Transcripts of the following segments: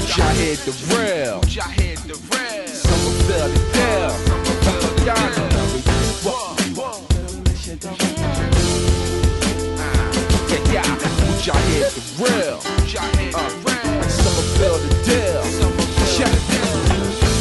Mujahid the real. Somerville the Dell. Y'all know how we do. Yeah, Mujahid the real. Somerville the Dell.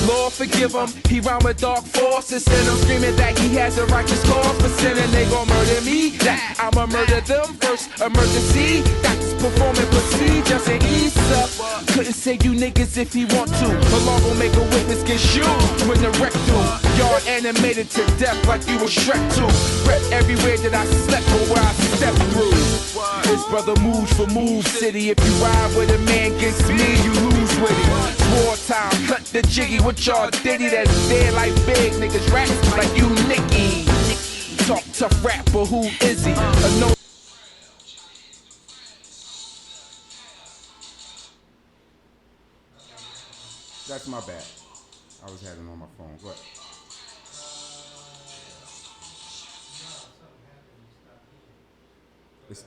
Lord forgive him, he rhyme with dark forces. And I'm screaming that he has a righteous cause for sinning. They gon' murder me, that I'ma murder them first. Emergency, doctors performing procedures in Easter. Couldn't say you niggas if he want to. The law gon' make a witness get shoot when the wreck through. Y'all animated to death like you was Shrek too. Rep everywhere that I slept or where I stepped through. This brother moves for Move City. If you ride with a man against me, you lose with it. It's wartime, cut the jiggy with y'all ditty that's dead like big niggas rap like you Nicky. Talk tough rap, but who is he? No. That's my bad. I was having it on my phone. What? It's,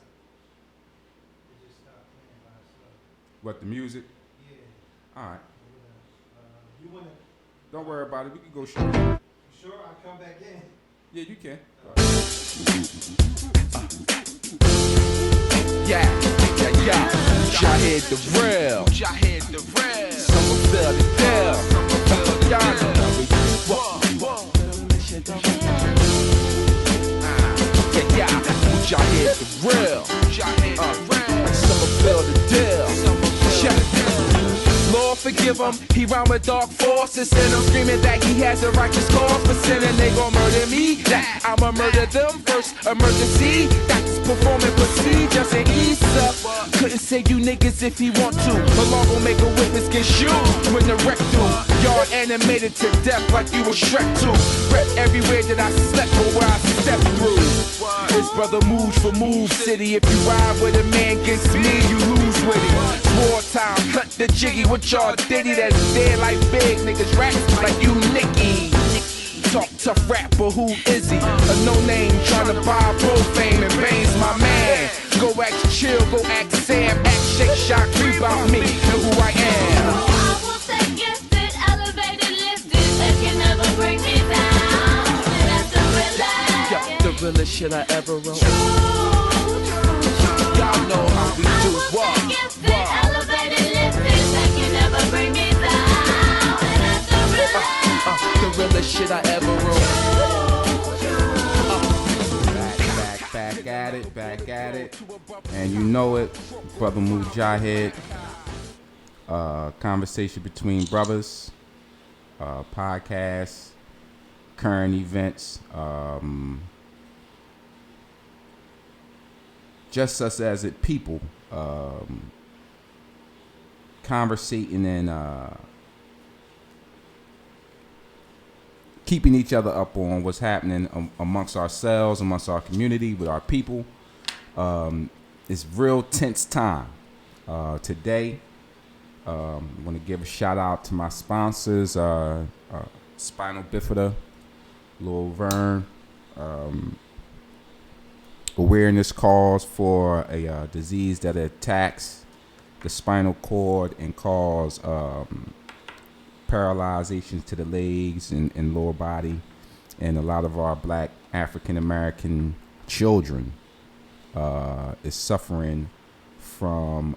what, the music? Yeah. All right. Don't worry about it. We can go straight. Sure, I'll come back in. Yeah, you can. Yeah. Mujahid the real. Somerville the Dell. Y'all know how we do. Yeah. Mujahid the real. Somerville the Dell. Lord forgive him, he rhyme with dark forces. And I'm screaming that he has a righteous cause for sinning. They gon' murder me, that I'ma murder them first. Emergency, doctors performing procedures in Easter. Couldn't say you niggas if he want to. The law gon' make a witness get shoot when the wreck through. Y'all animated to death like you was Shrek too. Rep everywhere that I slept or where I stepped through. This brother moves for Move City. If you ride with a man against me, you lose with it. It's wartime, cut the jiggy with y'all ditty that's dead like big niggas rap like you Nicky. Talk tough rap, but who is he? A no-name tryna buy profane and Bane's my man. Go act chill, go act Sam, act shake, shock, rebound me, know who I am. I will stay gifted, elevated, lifted. They can never bring me down. That's the realest. Yeah, the realest shit I ever wrote. True. Y'all know how we do. I will stay gifted, elevated, lifted. They can never bring me down. That's the realest. The realest shit I ever wrote. Back at it. And you know it, Brother Mujahid. Conversation between brothers, podcasts, current events, just us as it people, conversating and keeping each other up on what's happening amongst ourselves, amongst our community, with our people. It's real tense time today. I want to give a shout out to my sponsors, Spinal Bifida, Lil Vern, awareness calls for a disease that attacks the spinal cord and cause paralyzations to the legs and lower body, and a lot of our black African American children is suffering from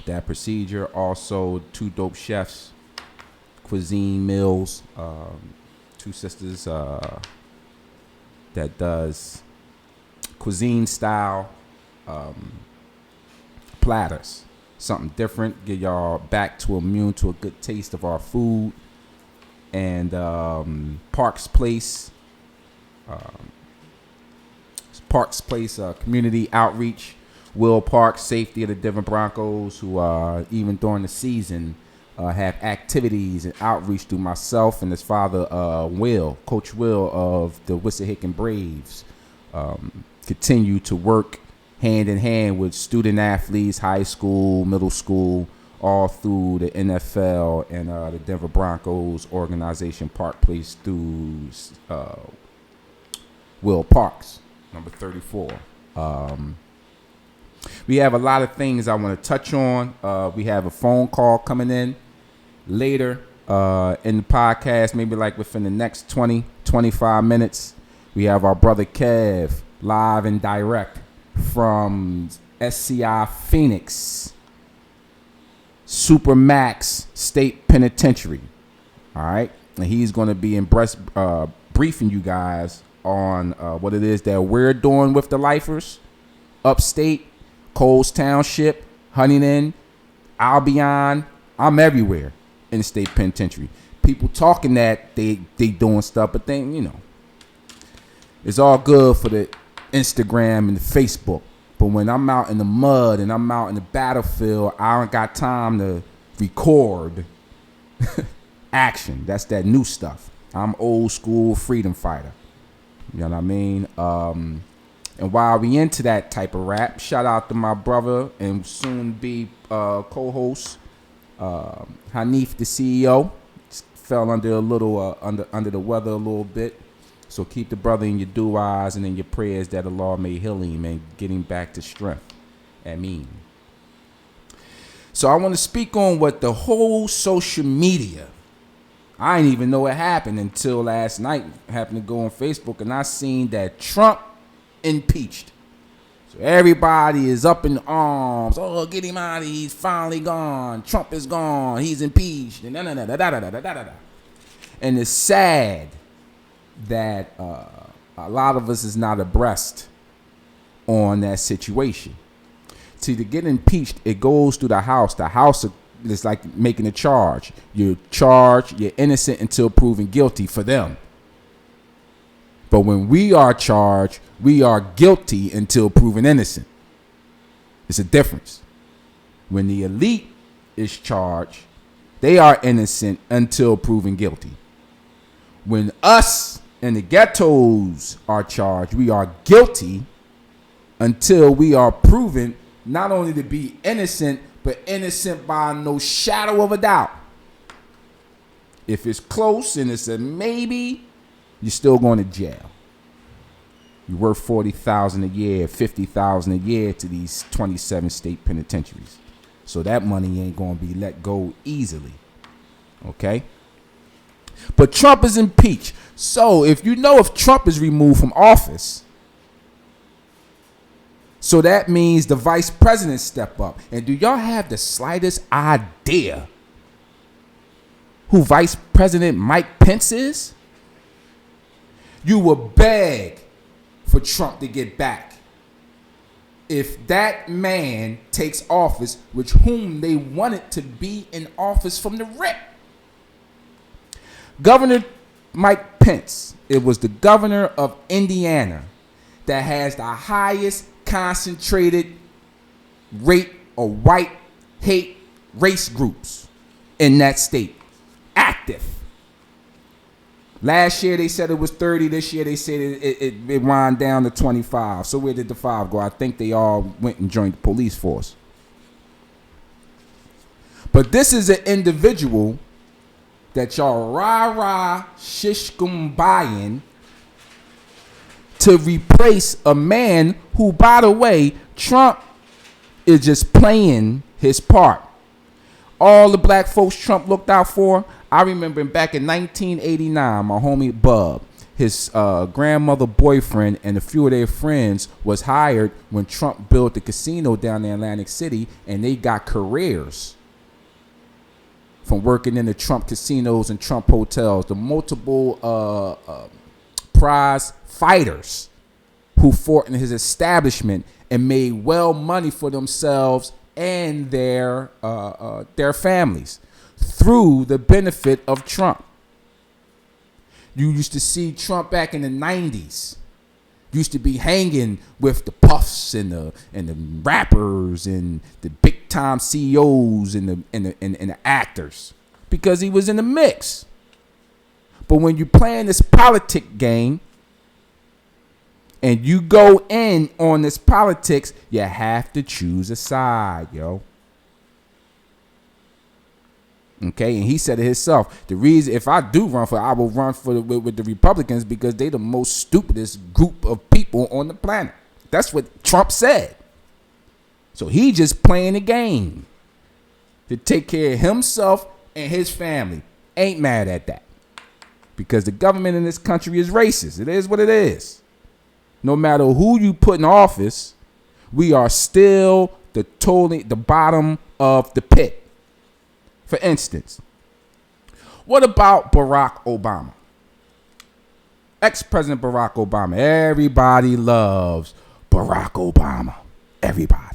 that procedure. Also, two dope chefs, Cuisine Mills, two sisters that does cuisine style platters. Something different, get y'all back to immune to a good taste of our food. And Parks Place community outreach, Will Parks, safety of the Denver Broncos, who even during the season have activities and outreach through myself and his father, Coach Will of the Wissahickon Braves, continue to work hand in hand with student athletes, high school, middle school, all through the NFL and the Denver Broncos organization, Park Place, through Will Parks, number 34. We have a lot of things I want to touch on. We have a phone call coming in later in the podcast, maybe like within the next 20, 25 minutes. We have our brother Kev live and direct from SCI Phoenix Supermax State Penitentiary. All right. And he's going to be briefing you guys on what it is that we're doing with the lifers upstate, Coles Township, Huntington, Albion. I'm everywhere in the state penitentiary. People talking that they doing stuff, but then, you know, it's all good for the Instagram and the Facebook. But when I'm out in the mud and I'm out in the battlefield, I don't got time to record action. That's that new stuff. I'm old school freedom fighter. You know what I mean? And while we into that type of rap, shout out to my brother and soon be co-host Hanif, the CEO. Fell under a little under the weather a little bit. So keep the brother in your du'as and in your prayers that Allah may heal him and get him back to strength. Ameen. So I want to speak on what the whole social media. I didn't even know it happened until last night. I happened to go on Facebook and I seen that Trump impeached. So everybody is up in arms. Oh, get him out of here. He's finally gone. Trump is gone. He's impeached. And And it's sad that a lot of us is not abreast on that situation. See, to get impeached, it goes through the House. The House is like making a charge. You're charged, you're innocent until proven guilty for them. But when we are charged, we are guilty until proven innocent. It's a difference. When the elite is charged, they are innocent until proven guilty. When us and the ghettos are charged, we are guilty until we are proven not only to be innocent, but innocent by no shadow of a doubt. If it's close and it's a maybe, you're still going to jail. You're worth $40,000 a year, $50,000 a year to these 27 state penitentiaries. So that money ain't going to be let go easily. Okay? But Trump is impeached. So if Trump is removed from office, so that means the vice president step up. And do y'all have the slightest idea who Vice President Mike Pence is? You will beg for Trump to get back if that man takes office, which whom they wanted to be in office from the rip. Governor Mike Pence, it was the governor of Indiana that has the highest concentrated rate of white hate race groups in that state. Active. Last year they said it was 30. This year they said it wound down to 25. So where did the 5 go? I think they all went and joined the police force. But this is an individual that y'all rah-rah shishkum buying to replace a man who, by the way, Trump is just playing his part. All the black folks Trump looked out for, I remember back in 1989, my homie Bub, his grandmother boyfriend and a few of their friends was hired when Trump built the casino down in Atlantic City, and they got careers from working in the Trump casinos and Trump hotels. The multiple prize fighters who fought in his establishment and made well money for themselves and their families through the benefit of Trump. You used to see Trump back in the 90s. Used to be hanging with the Puffs and the rappers and the big time CEOs and the actors because he was in the mix. But when you're playing this politic game and you go in on this politics, you have to choose a side, yo. Okay, and he said it himself. The reason, if I do run I will run with the Republicans because they the most stupidest group of people on the planet. That's what Trump said. So he just playing the game to take care of himself and his family. Ain't mad at that. Because the government in this country is racist. It is what it is. No matter who you put in office, we are still the bottom of the pit. For instance, what about Barack Obama? Ex-President Barack Obama. Everybody loves Barack Obama. Everybody.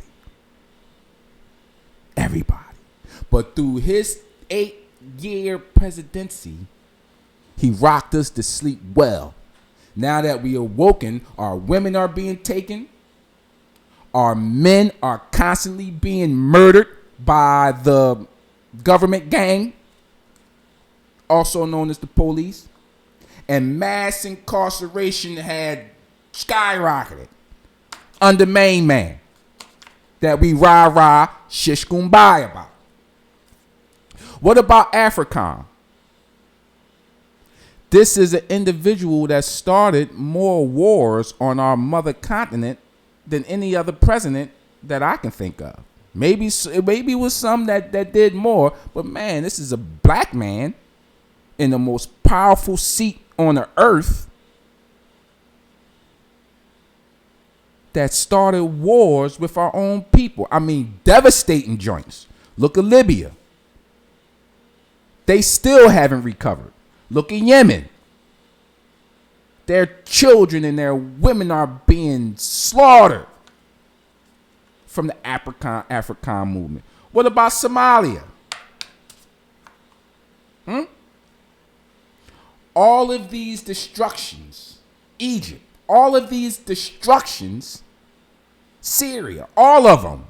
But through his 8-year presidency, he rocked us to sleep well. Now that we are woken, our women are being taken. Our men are constantly being murdered by the government gang, also known as the police. And mass incarceration had skyrocketed under main man that we rah-rah shish kumbaya about. What about African? This is an individual that started more wars on our mother continent than any other president that I can think of. Maybe it was some that did more, but man, this is a black man in the most powerful seat on the earth that started wars with our own people. I mean, devastating joints. Look at Libya. They still haven't recovered. Look at Yemen. Their children and their women are being slaughtered from the African movement. What about Somalia? All of these destructions, Egypt, all of these destructions, Syria, all of them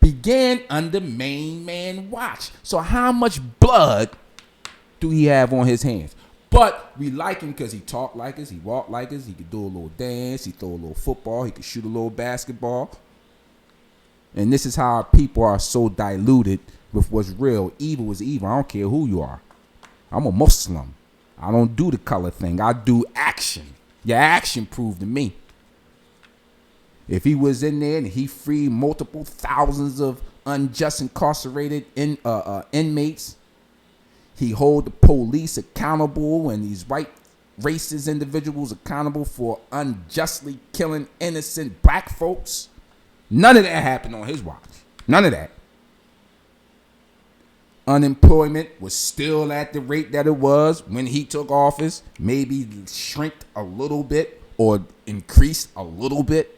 began under main man watch. So how much blood do he have on his hands? But we like him because he talked like us, he walked like us, he could do a little dance, he throw a little football, he could shoot a little basketball. And this is how our people are so diluted with what's real. Evil is evil. I don't care who you are. I'm a Muslim. I don't do the color thing. I do action. Your action proved to me. If he was in there and he freed multiple thousands of unjust incarcerated inmates, he hold the police accountable and these white racist individuals accountable for unjustly killing innocent black folks. None of that happened on his watch. None of that. Unemployment was still at the rate that it was when he took office, maybe shrinked a little bit or increased a little bit.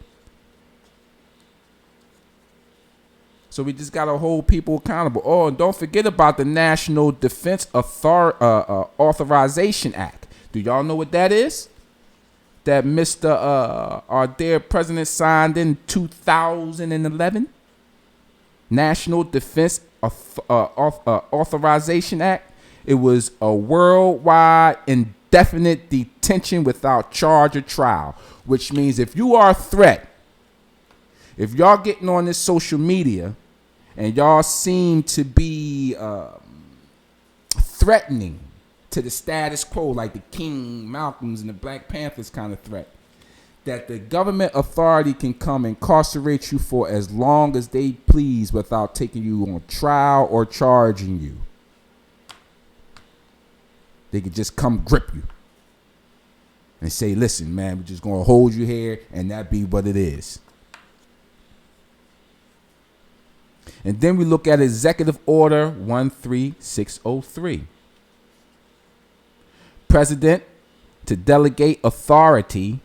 So we just got to hold people accountable. Oh, and don't forget about the National Defense Authorization Act. Do y'all know what that is? That our dear president signed in 2011? National Defense Authorization Act. It was a worldwide indefinite detention without charge or trial, which means if you are a threat, if y'all getting on this social media and y'all seem to be threatening to the status quo, like the King Malcolms and the Black Panthers kind of threat, that the government authority can come incarcerate you for as long as they please without taking you on trial or charging you. They could just come grip you and say, listen, man, we're just going to hold you here, and that be what it is. And then we look at Executive Order 13603. President to delegate authority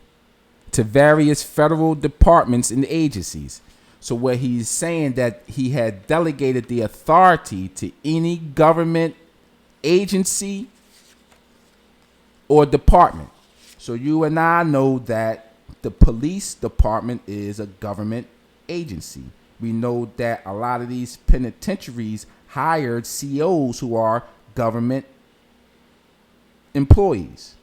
to various federal departments and agencies. So where he's saying that he had delegated the authority to any government agency or department. So you and I know that the police department is a government agency. We know that a lot of these penitentiaries hired COs who are government employees.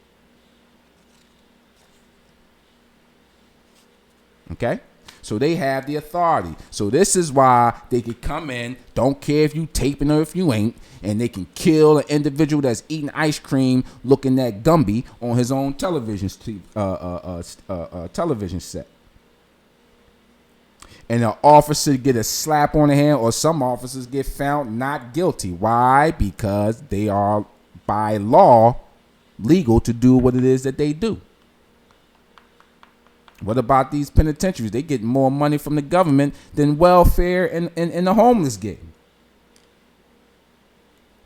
Okay? So they have the authority. So this is why they could come in, don't care if you taping or if you ain't, and they can kill an individual that's eating ice cream looking at Gumby on his own television set. and an officer get a slap on the hand, or some officers get found not guilty. Why? Because they are by law legal to do what it is that they do. What about these penitentiaries? They get more money from the government than welfare and the homeless get.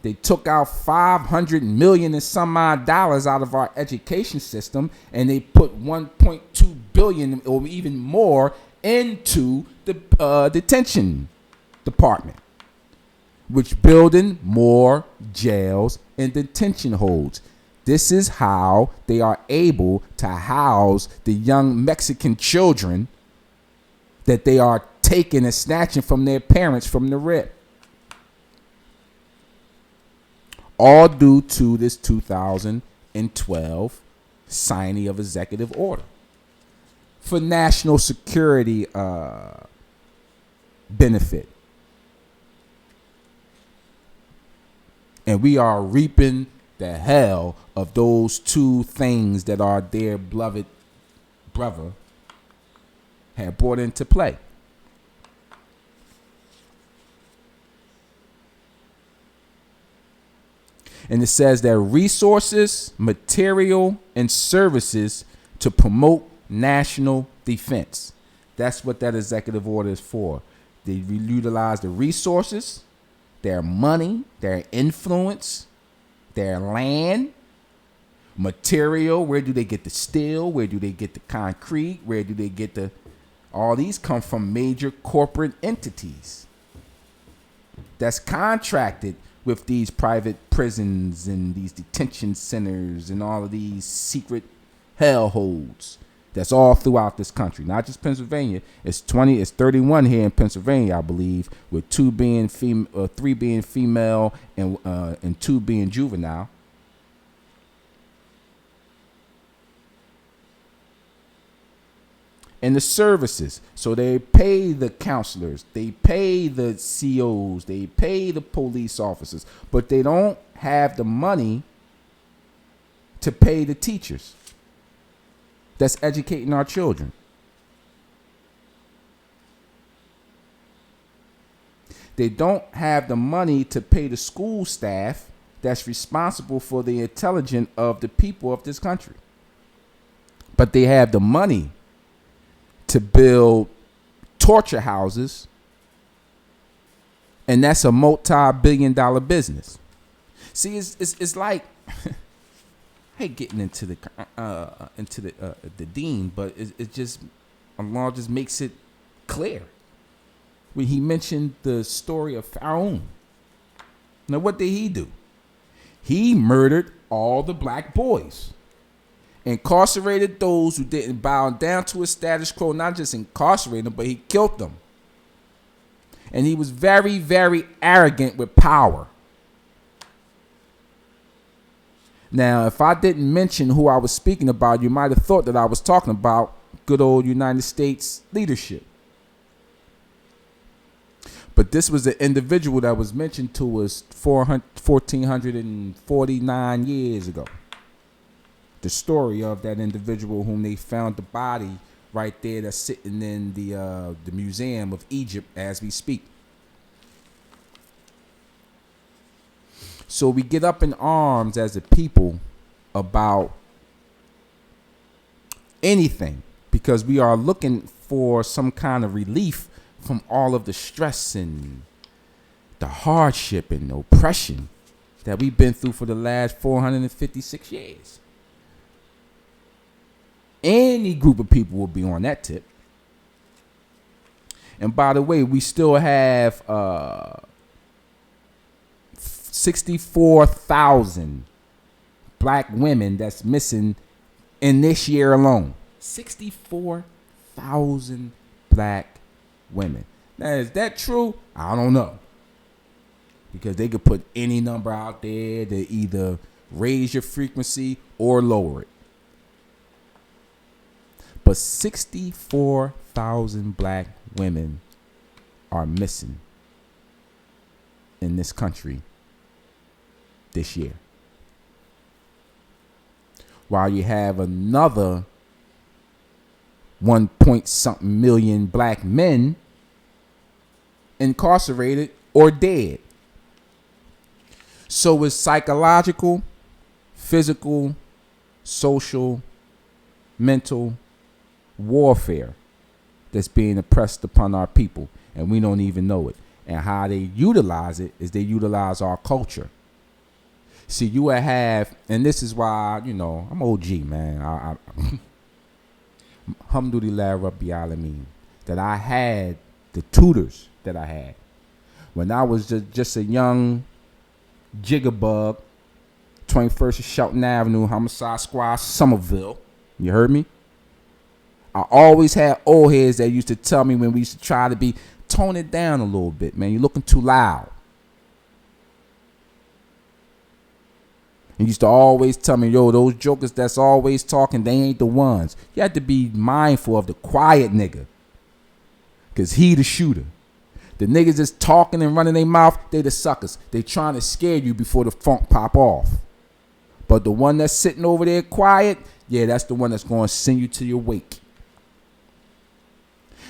They took out $500 million and some odd dollars out of our education system, and they put $1.2 billion or even more into the detention department, which building more jails and detention holds. This is how they are able to house the young Mexican children that they are taking and snatching from their parents from the rip. All due to this 2012 signing of executive order for national security benefit. And we are reaping the hell of those two things that our dear beloved brother had brought into play. And it says that resources, material, and services to promote national defense. That's what that executive order is for. They utilize the resources, their money, their influence, their land, material. Where do they get the steel? Where do they get the concrete? Where do they get the... All these come from major corporate entities that's contracted with these private prisons and these detention centers and all of these secret hellholes that's all throughout this country, not just Pennsylvania. It's 31 here in Pennsylvania, I believe, with 3 being female and 2 being juvenile. And the services. So they pay the counselors, they pay the COs, they pay the police officers, but they don't have the money to pay the teachers that's educating our children. They don't have the money to pay the school staff that's responsible for the intelligence of the people of this country. But they have the money to build torture houses, and that's a multi-billion-dollar business. See, it's like, I hate getting into the dean, but it just, Allah just makes it clear when he mentioned the story of Pharaoh. Now, what did he do? He murdered all the black boys. Incarcerated those who didn't bow down to his status quo, not just incarcerated them, but he killed them. And he was very, very arrogant with power. Now, if I didn't mention who I was speaking about, you might have thought that I was talking about good old United States leadership. But this was the individual that was mentioned to us 1,449 years ago. The story of that individual whom they found the body right there that's sitting in the Museum of Egypt as we speak. So we get up in arms as a people about anything because we are looking for some kind of relief from all of the stress and the hardship and oppression that we've been through for the last 456 years. Any group of people will be on that tip. And by the way, we still have 64,000 black women that's missing in this year alone. 64,000 black women. Now, is that true? I don't know. Because they could put any number out there to either raise your frequency or lower it. But 64,000 black women are missing in this country this year. While you have another 1 point something million black men incarcerated, or dead. So it's psychological, physical, social, mental warfare that's being oppressed upon our people, and we don't even know it. And how they utilize it is they utilize our culture. See, you would have, and this is why, I'm OG, man. Alhamdulillah Rabbil Alameen, that I had the tutors that I had when I was just a young jigabug, 21st Shelton Avenue, Homicide Squad, Somerville. You heard me? I always had old heads that used to tell me when we used to try to tone it down a little bit, man. You're looking too loud. And used to always tell me, yo, those jokers that's always talking, they ain't the ones. You have to be mindful of the quiet nigga, because he the shooter. The niggas that's talking and running their mouth, they the suckers. They trying to scare you before the funk pop off. But the one that's sitting over there quiet, yeah, that's the one that's going to send you to your wake.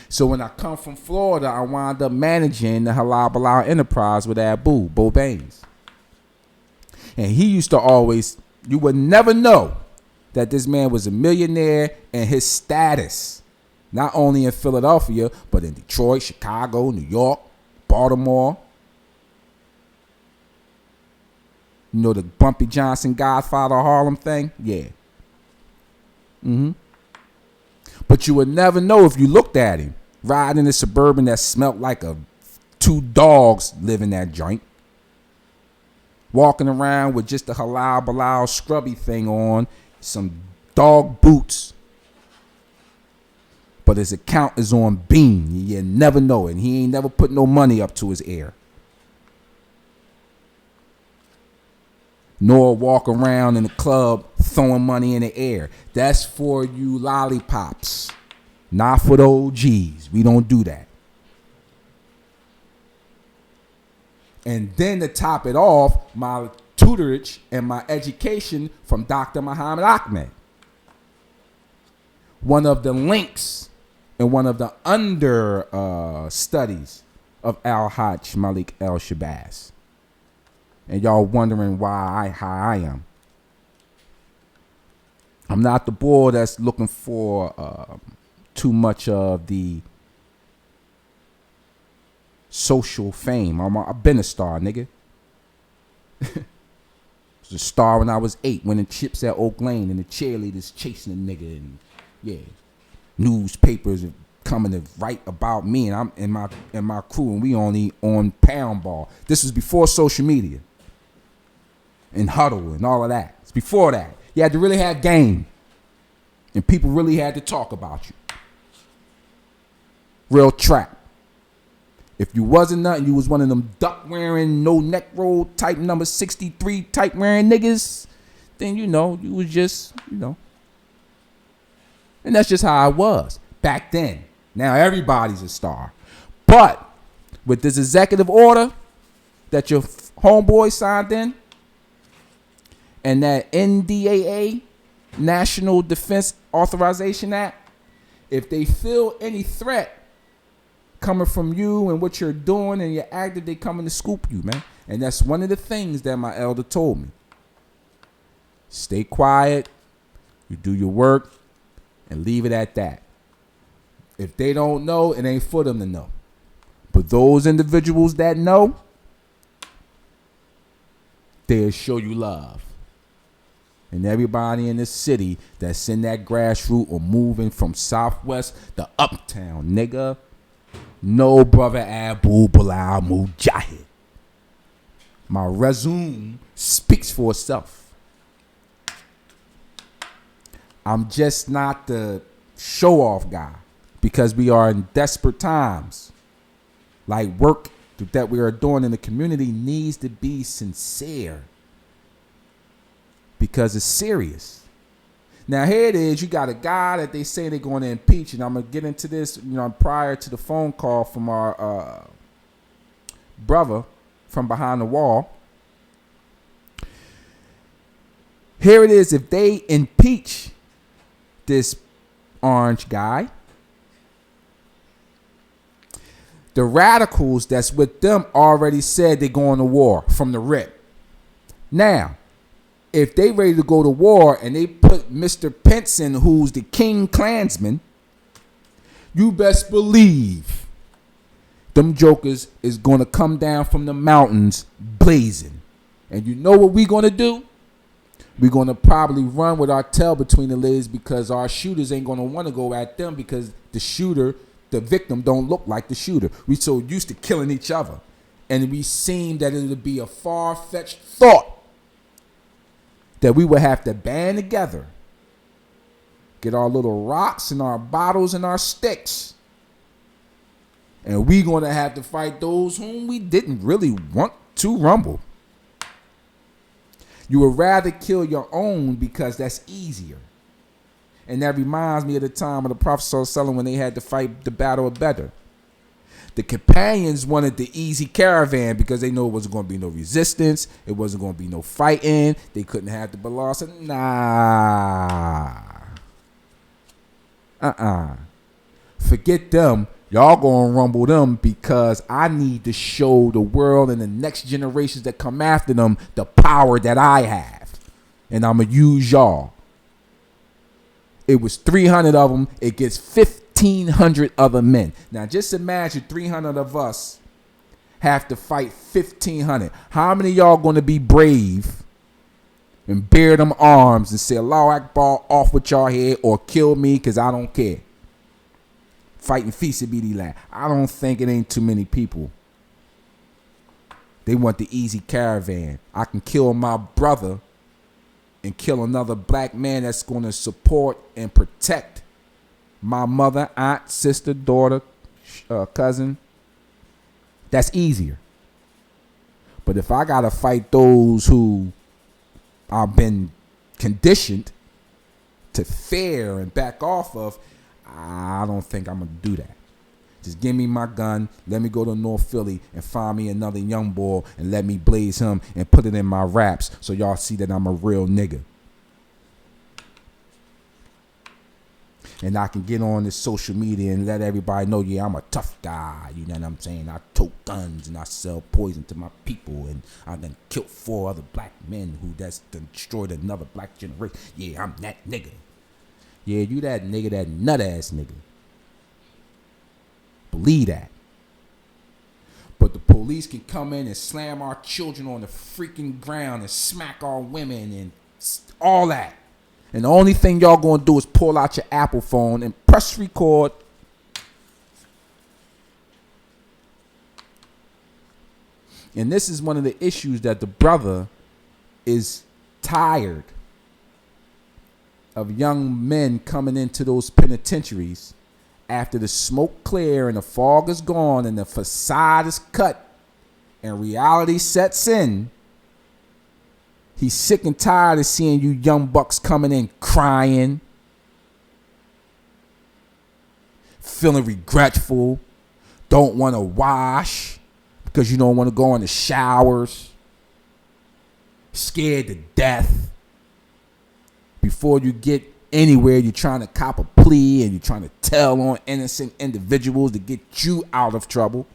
So when I come from Florida, I wound up managing the Halal Bilal Enterprise with Abu, Bo Baines. And he used to always, you would never know that this man was a millionaire, and his status, not only in Philadelphia, but in Detroit, Chicago, New York, Baltimore. You know the Bumpy Johnson Godfather of Harlem thing? Yeah. But you would never know if you looked at him riding in a Suburban that smelled like two dogs live in that joint. Walking around with just the Halal Bilal scrubby thing on, some dog boots. But his account is on Beam. You never know it. And he ain't never put no money up to his ear. Nor walk around in the club throwing money in the air. That's for you lollipops. Not for the OGs. We don't do that. And then to top it off, my tutorage and my education from Dr. Muhammad Ahmed. One of the links and one of the under studies of Al-Hajj Malik El-Shabazz. And y'all wondering how I am. I'm not the boy that's looking for too much of the social fame. I've been a star, nigga. I was a star when I was 8, winning chips at Oak Lane, and the cheerleaders chasing a nigga, and yeah, newspapers coming to write about me and I'm and my crew, and we only on Pound Ball. This was before social media and Huddle and all of that. It's before that. You had to really have game, and people really had to talk about you. Real trap. If you wasn't nothing, you was one of them duck wearing, no neck roll type number 63 type wearing niggas, then you was just, And that's just how I was back then. Now everybody's a star. But with this executive order that your homeboy signed in, and that NDAA, National Defense Authorization Act, if they feel any threat coming from you and what you're doing and your active, they coming to scoop you, man. And that's one of the things that my elder told me. Stay quiet, you do your work, and leave it at that. If they don't know, it ain't for them to know. But those individuals that know, they'll show you love. And everybody in this city that's in that grassroots or moving from Southwest to Uptown, nigga, no brother Abu Bilal Mujahid. My resume speaks for itself. I'm just not the show-off guy, because we are in desperate times. Like, work that we are doing in the community needs to be sincere, because it's serious. Now, here it is. You got a guy that they say they're going to impeach, and I'm going to get into this, prior to the phone call from our brother from behind the wall. Here it is. If they impeach this orange guy, The radicals that's with them already said they're going to war from the rip. Now, if they ready to go to war and they put Mr. Pence in, who's the King Klansman, you best believe them jokers is going to come down from the mountains blazing. And you know what we going to do? We're going to probably run with our tail between the legs because our shooters ain't going to want to go at them because the victim don't look like the shooter. We so used to killing each other. And we seem that it would be a far-fetched thought that we would have to band together, get our little rocks and our bottles and our sticks, and we going to have to fight those whom we didn't really want to rumble. You would rather kill your own because that's easier. And that reminds me of the time of the Prophet ﷺ when they had to fight the battle of Badr. The companions wanted the easy caravan because they know it wasn't going to be no resistance. It wasn't going to be no fighting. They couldn't have the Bilal. So, nah. Forget them. Y'all going to rumble them because I need to show the world and the next generations that come after them the power that I have. And I'm going to use y'all. It was 300 of them. It gets 1,500 other men. Now, just imagine 300 of us have to fight 1,500. How many of y'all going to be brave and bear them arms and say, Allahu Akbar, off with y'all head or kill me because I don't care? Fighting fi sabilillah. I don't think it ain't too many people. They want the easy caravan. I can kill my brother and kill another black man that's going to support and protect my mother, aunt, sister, daughter, cousin. That's easier. But if I got to fight those who I've been conditioned to fear and back off of, I don't think I'm going to do that. Just give me my gun, let me go to North Philly and find me another young boy and let me blaze him and put it in my raps so y'all see that I'm a real nigga. And I can get on this social media and let everybody know, yeah, I'm a tough guy. You know what I'm saying? I tote guns and I sell poison to my people. And I done killed 4 other black men who that's done destroyed another black generation. Yeah, I'm that nigga. Yeah, you that nigga, that nut-ass nigga. Believe that. But the police can come in and slam our children on the freaking ground and smack our women and all that. And the only thing y'all gonna do is pull out your Apple phone and press record. And this is one of the issues that the brother is tired of young men coming into those penitentiaries after the smoke clear and the fog is gone and the facade is cut and reality sets in. He's sick and tired of seeing you young bucks coming in crying, feeling regretful, don't want to wash because you don't want to go in the showers, scared to death. Before you get anywhere, you're trying to cop a plea and you're trying to tell on innocent individuals to get you out of trouble.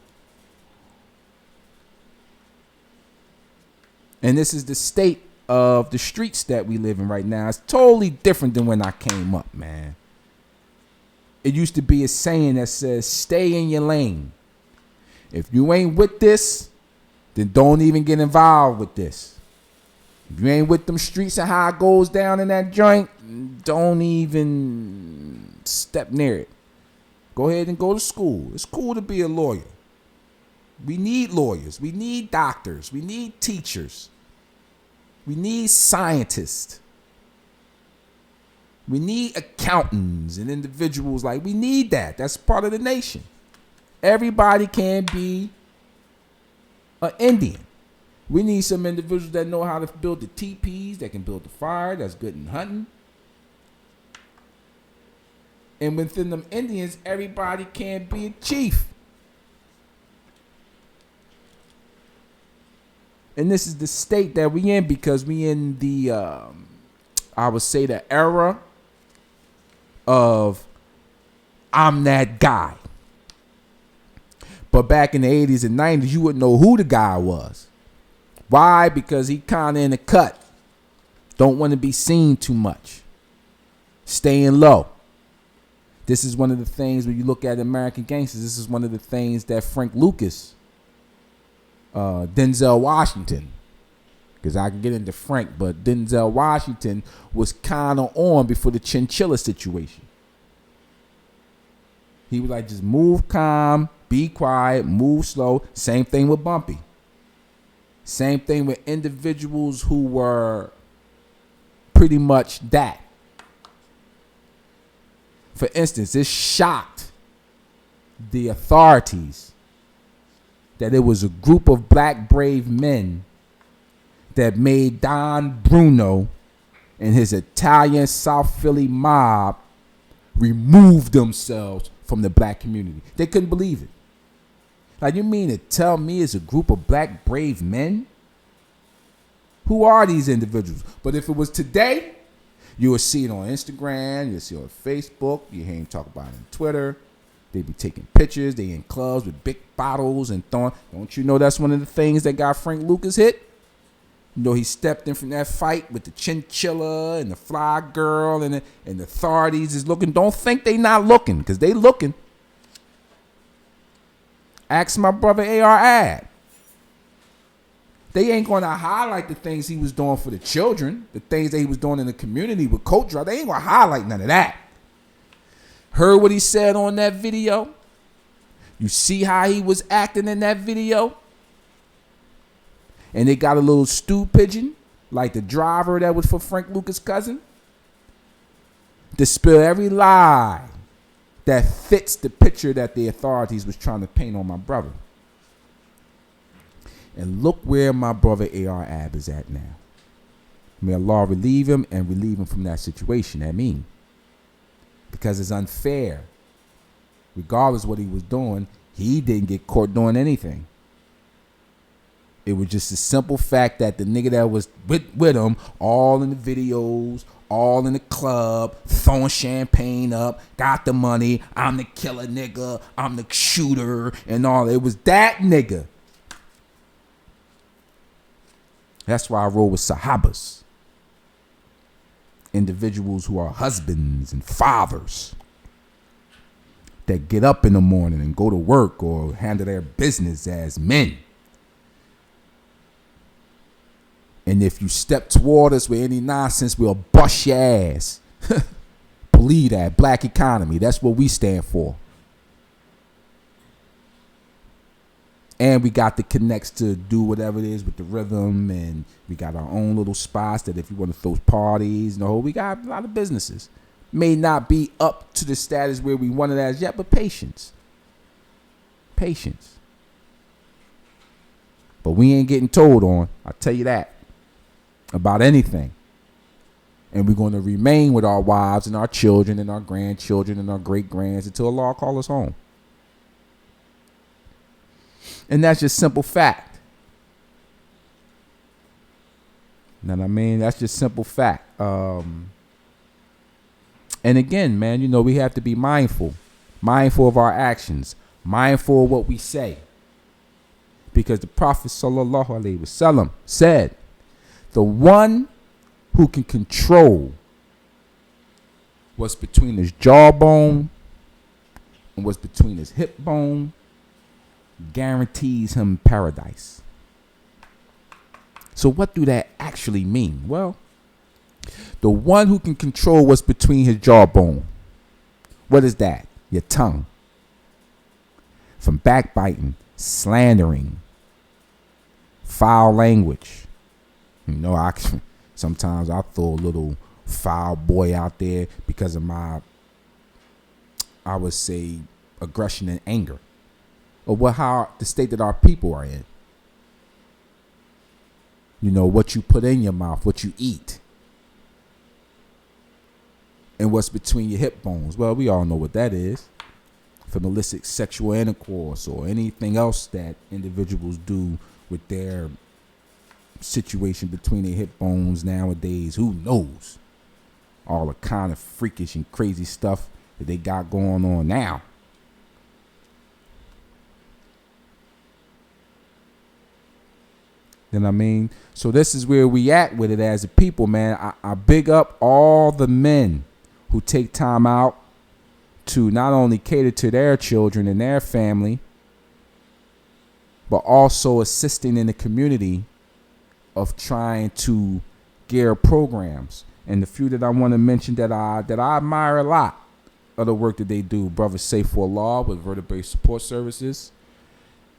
And this is the state of the streets that we live in right now. It's totally different than when I came up, man. It used to be a saying that says, stay in your lane. If you ain't with this, then don't even get involved with this. If you ain't with them streets and how it goes down in that joint, don't even step near it. Go ahead and go to school. It's cool to be a lawyer. We need lawyers. We need doctors. We need teachers. We need scientists. We need accountants and individuals. Like, we need that. That's part of the nation. Everybody can't be an Indian. We need some individuals that know how to build the teepees, that can build the fire, that's good in hunting. And within them Indians, everybody can't be a chief. And this is the state that we in because we in the, I would say the era of I'm that guy. But back in the 80s and 90s, you wouldn't know who the guy was. Why? Because he kind of in the cut. Don't want to be seen too much. Staying low. This is one of the things when you look at American Gangsters, this is one of the things that Frank Lucas, Denzel Washington, because I can get into Frank, but Denzel Washington was kind of on before the Chinchilla situation. He was like, just move calm, be quiet, move slow. Same thing with Bumpy. Same thing with individuals who were pretty much that. For instance, it shocked the authorities that it was a group of black brave men that made Don Bruno and his Italian South Philly mob remove themselves from the black community. They couldn't believe it. Like, you mean to tell me it's a group of black brave men? Who are these individuals? But if it was today, you would see it on Instagram, you'll see it on Facebook, you hear him talk about it on Twitter. They be taking pictures, they in clubs with big bottles and throwing. Don't you know that's one of the things that got Frank Lucas hit? You know, he stepped in from that fight with the Chinchilla and the Fly Girl and the authorities is looking. Don't think they not looking, because they looking. Ask my brother A.R. Ab. They ain't going to highlight the things he was doing for the children, the things that he was doing in the community with Coach Drop. They ain't going to highlight none of that. Heard what he said on that video? You see how he was acting in that video? And they got a little stew pigeon, like the driver that was for Frank Lucas' cousin, to spill every lie that fits the picture that the authorities was trying to paint on my brother. And look where my brother A.R. Ab is at now. May Allah relieve him and relieve him from that situation. I mean, because it's unfair. Regardless of what he was doing, he didn't get caught doing anything. It was just a simple fact that the nigga that was with him, all in the videos, all in the club, throwing champagne up, got the money, I'm the killer nigga, I'm the shooter, and all. It was that nigga. That's why I roll with Sahabas. Individuals who are husbands and fathers that get up in the morning and go to work or handle their business as men. And if you step toward us with any nonsense, we'll bust your ass. Believe that. Black economy. That's what we stand for. And we got the connects to do whatever it is with the rhythm. And we got our own little spots that if you want to throw parties, we got a lot of businesses. May not be up to the status where we want it as yet, but patience. Patience. But we ain't getting told on. I'll tell you that. About anything. And we're going to remain with our wives and our children and our grandchildren and our great-grands until Allah call us home. And that's just simple fact. You know what I mean? That's just simple fact. And again, man, we have to be mindful. Mindful of our actions. Mindful of what we say. Because the Prophet sallallahu alaihi wasallam said, the one who can control what's between his jawbone and what's between his hip bone guarantees him paradise. So what do that actually mean? Well, the one who can control what's between his jawbone. What is that? Your tongue. From backbiting, slandering, foul language. Sometimes I throw a little foul boy out there because of my, I would say, aggression and anger. Or how the state that our people are in. What you put in your mouth, what you eat. And what's between your hip bones. Well, we all know what that is. From illicit sexual intercourse or anything else that individuals do with their situation between their hip bones nowadays. Who knows? All the kind of freakish and crazy stuff that they got going on now. You know what I mean? So this is where we at with it as a people, man. I big up all the men who take time out to not only cater to their children and their family, but also assisting in the community of trying to gear programs. And the few that I want to mention that I admire a lot of the work that they do. Brother Safe for Law with Vertebrae Support Services.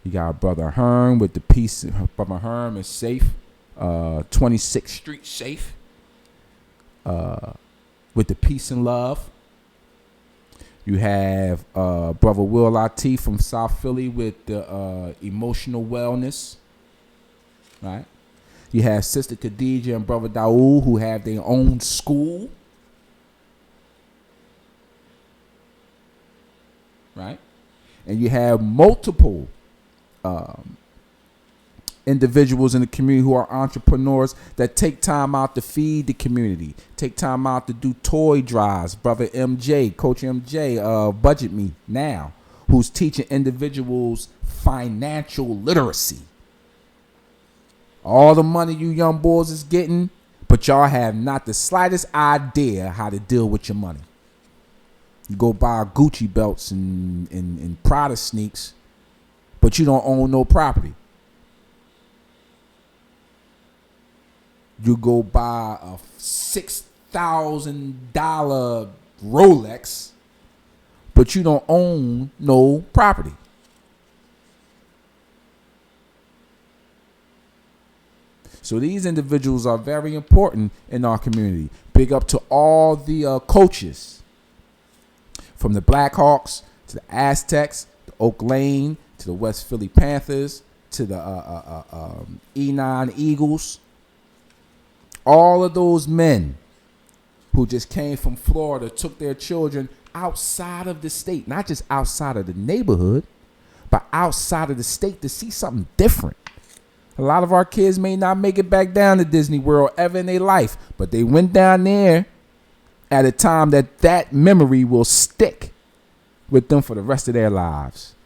You got Brother Herm with the Peace. Brother Herm is Safe. 26th Street Safe. With the Peace and Love. You have Brother Will Latif from South Philly with the Emotional Wellness. Right? You have Sister Khadija and Brother Daoud who have their own school. Right? And you have multiple individuals in the community who are entrepreneurs that take time out to feed the community, take time out to do toy drives. Brother MJ, Coach MJ, Budget Me Now, who's teaching individuals financial literacy. All the money you young boys is getting, but y'all have not the slightest idea how to deal with your money. You go buy Gucci belts and Prada sneaks, but you don't own no property. You go buy a $6,000 Rolex, but you don't own no property. So these individuals are very important in our community. Big up to all the coaches, from the Blackhawks to the Aztecs, the Oak Lane, to the West Philly Panthers, to the E9 Eagles. All of those men who just came from Florida took their children outside of the state, not just outside of the neighborhood, but outside of the state to see something different. A lot of our kids may not make it back down to Disney World ever in their life, but they went down there at a time that memory will stick with them for the rest of their lives.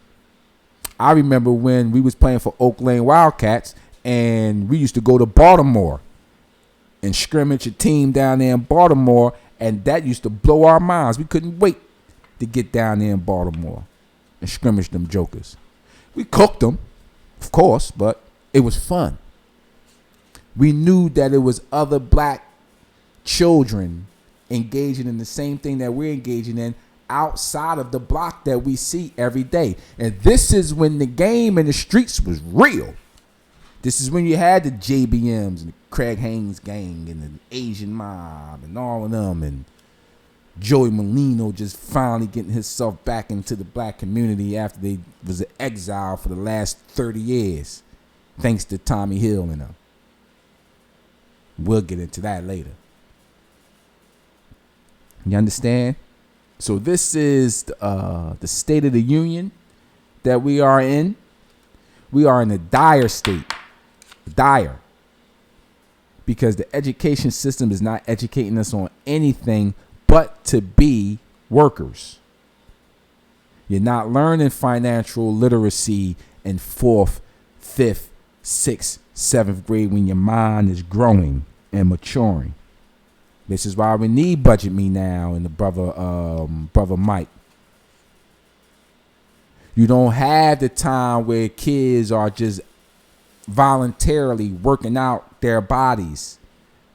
I remember when we was playing for Oak Lane Wildcats, and we used to go to Baltimore and scrimmage a team down there in Baltimore, and that used to blow our minds. We couldn't wait to get down there in Baltimore and scrimmage them jokers. We cooked them, of course, but it was fun. We knew that it was other black children engaging in the same thing that we're engaging in outside of the block that we see every day. And this is when the game in the streets was real. This is when you had the JBMs and the Craig Haynes gang and the Asian mob and all of them, and Joey Molino just finally getting himself back into the black community after they was in exile for the last 30 years, thanks to Tommy Hill and them. We'll get into that later. You understand? So this is the State of the Union that we are in. We are in a dire state. Dire. Because the education system is not educating us on anything but to be workers. You're not learning financial literacy in 4th, 5th, 6th, 7th grade when your mind is growing and maturing. This is why we need Budget Me Now and the brother Mike. You don't have the time where kids are just voluntarily working out their bodies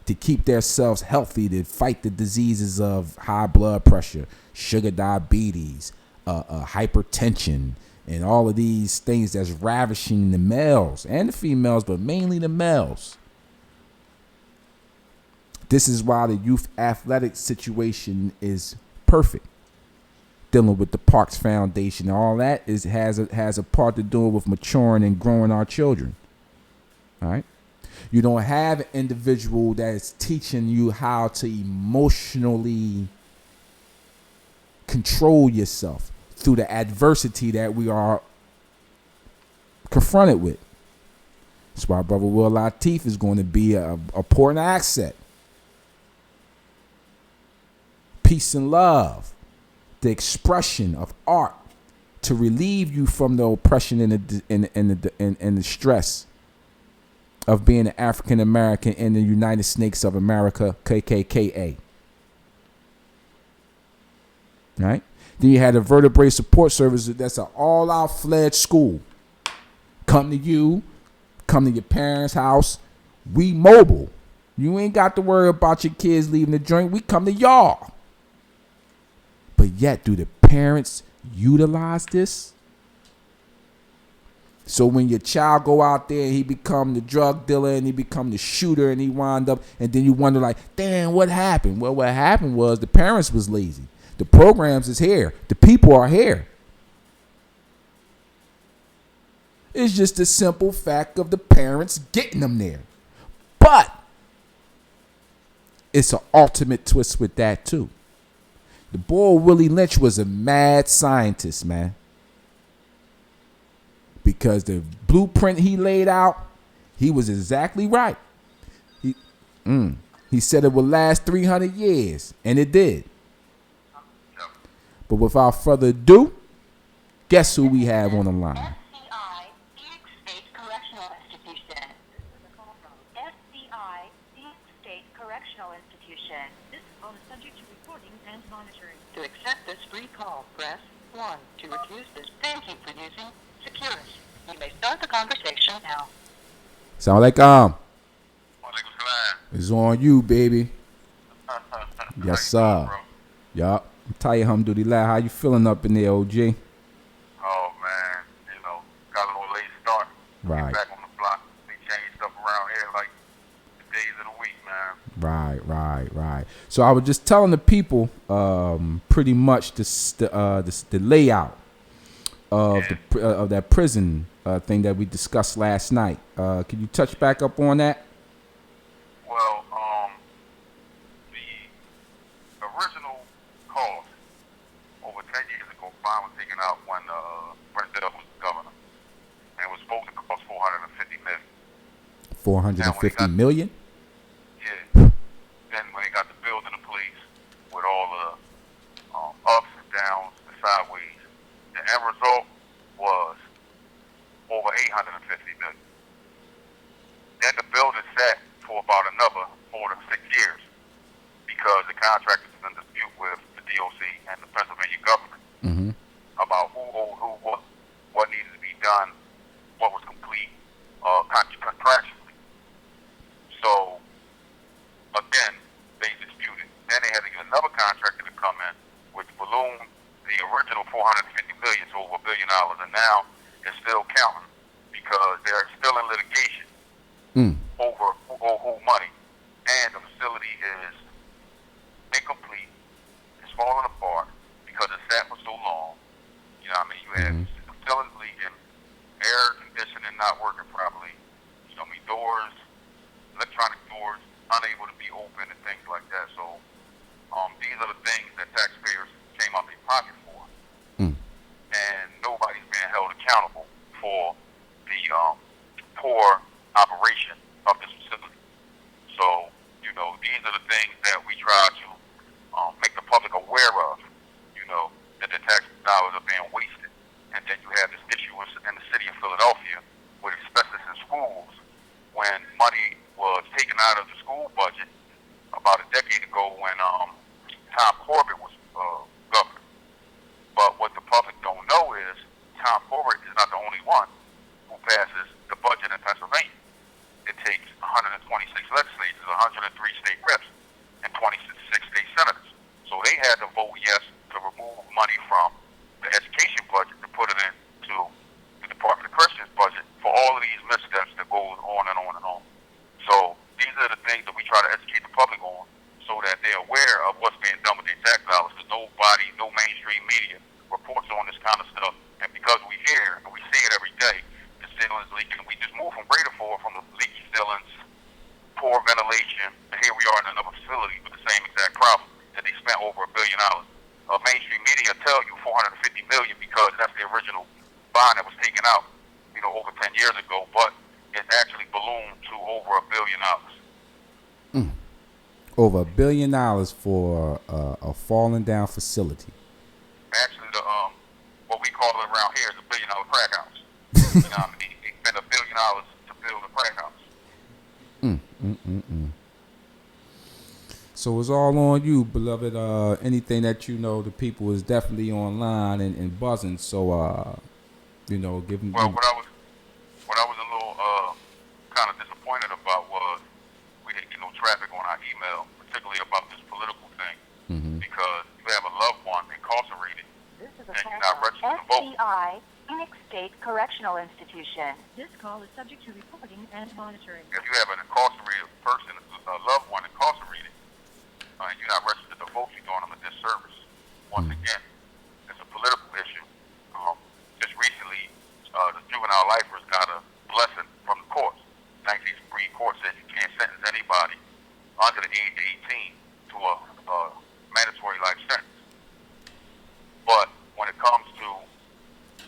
to keep themselves healthy, to fight the diseases of high blood pressure, sugar diabetes, hypertension, and all of these things that's ravishing the males and the females, but mainly the males. This is why the youth athletic situation is perfect. Dealing with the Parks Foundation, all that has a part to do with maturing and growing our children. All right. You don't have an individual that is teaching you how to emotionally control yourself through the adversity that we are confronted with. That's why Brother Will Latif is going to be a important asset. Peace and love, the expression of art to relieve you from the oppression and the stress of being an African American in the United Snakes of America, KKKA. Right? Then you had the Vertebrae Support Services. That's an all-out fledged school. Come to you, come to your parents' house. We mobile. You ain't got to worry about your kids leaving the joint. We come to y'all. But yet, do the parents utilize this? So when your child go out there and he become the drug dealer and he become the shooter and he wind up, and then you wonder like, damn, what happened? Well, what happened was the parents was lazy. The programs is here. The people are here. It's just the simple fact of the parents getting them there. But it's an ultimate twist with that too. The boy Willie Lynch was a mad scientist, man. Because the blueprint he laid out, he was exactly right. He said it would last 300 years, and it did. But without further ado, guess who we have on the line? SCI Phoenix State Correctional Institution. SCI Phoenix State Correctional Institution. This phone is subject to recording and monitoring. To accept this free call, press 1. To refuse this, thank you for using Securus. You may start the conversation now. Sound like it's on you, baby. Yes, sir. Yup. I'm tired, alhamdulillah. How you feeling up in there, OG? Oh man, got a little late start. Right. Back on the block. We change stuff around here like the days of the week, man. Right. So I was just telling the people, pretty much the layout of of that prison thing that we discussed last night. Can you touch back up on that? Well, the original cost over 10 years ago, bond was taken out when Brent Dell was governor, and it was supposed to cost $450 million. 450 million? Yeah. Then when they got the building of police with all the ups and downs and sideways, the end result was over $850 million. Then the building sat for about another 4 to 6 years because the contractor was in dispute with the DOC and the Pennsylvania government about who owed who, what needed to be done, what was complete contractually. So again, they disputed. Then they had to get another contractor to come in, which ballooned the original $450 million to over $1 billion, and now it's still counting because they're still in litigation over who money, and the facility is incomplete. It's falling apart because it sat for so long. You know what I mean? You have facilities leaking, air conditioning not working properly. Doors, electronic doors unable to be open and things like that. So these are the things that taxpayers came out their pocket for, and nobody's being held accountable for the poor operation of this facility. So these are the things that we try to make the public aware of. That the tax dollars are being wasted, and then you have this issue in the city of Philadelphia with asbestos in schools, when money was taken out of the school budget about a decade ago when Tom Corbett was governor. But what the public don't know is Tom Corbett is not the only one who passes the budget in Pennsylvania. It takes 126 legislators, 103 state reps, and 26 state senators. So they had to vote yes to remove money from the education budget to put it into the Department of Corrections budget for all of these missteps that goes on and on and on. So these are the things that we try to educate the public on so that they're aware of what's being done with their tax dollars. Because nobody, no mainstream media reports on this kind of stuff. And because we hear and we see it every day, the ceilings leaking. We just moved from Greater Ford from the leaky ceilings, poor ventilation, and here we are in another facility with the same exact problem that they spent over $1 billion. Mainstream media tell you $450 million because that's the original bond that was taken out, over 10 years ago, but it actually ballooned to over $1 billion. Over $1 billion for a falling down facility. Actually, what we call it around here is $1 billion crack house. You know what I mean? They spent $1 billion to build a crack house. So it's all on you, beloved. Anything that you know, the people is definitely online and buzzing. So, give them. Well, what I was a little kind of disappointed about was we didn't get no traffic on our email, particularly about this political thing, because you have a loved one incarcerated This is a and call you're not from registered to vote. FBI, Phoenix State Correctional Institution. This call is subject to recording and monitoring. If you have an incarcerated person, a loved one incarcerated, and you're not registered to vote, you're doing them a disservice. Once again, it's a political issue. Just recently, the juvenile lifers got a blessing from the courts. 19th Supreme Court said you can't sentence anybody under the age of 18 to a mandatory life sentence. But when it comes to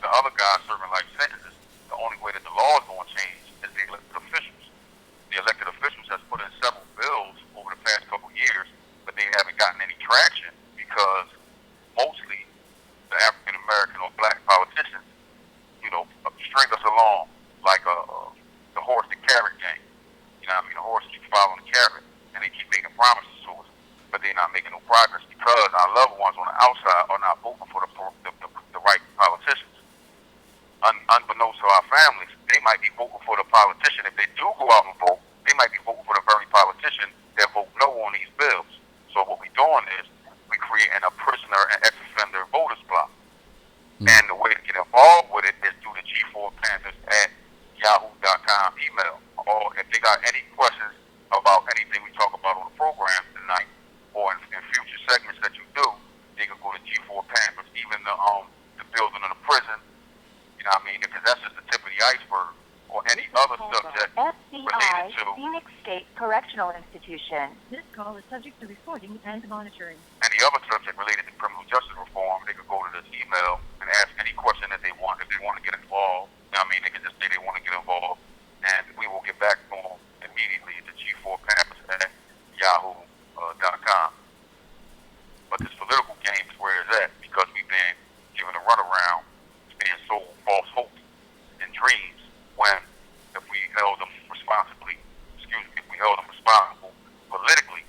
the other guys serving life sentences, the only way that the law is going to change is the elected officials. The elected officials has put in several bills over the past couple of years, but they haven't gotten any traction because mostly the African American or black politicians, string us along like the horse and carrot game. The horse keeps following the carrot, and they keep making promises to us, but they're not making no progress because our loved ones on the outside are not voting for the right politicians. Unbeknownst to our families, they might be voting for the politician. If they do go out and vote, they might be voting for the very politician that vote no on these bills. So what we're doing is we're creating a prisoner and ex-offender voters block. And the way to get involved with it is through the G4Panthers at yahoo.com email. Or if they got any questions about anything we talk about on the program tonight or in future segments that you do, they can go to G4Panthers, even the building of the prison. Because that's just the tip of the iceberg. Or any other subject FBI, related to Phoenix State Correctional Institution. This call is subject to recording and monitoring. any other subject related to criminal justice reform. They could go to this email and ask any question that they want. If they want to get involved, they can just say they want to get involved, and we will get back to them immediately at the G4Panthers at yahoo.com. But this political game is where it's at because we've been given a runaround. It's being sold false hopes and dreams when if we held them responsibly, if we held them responsible politically,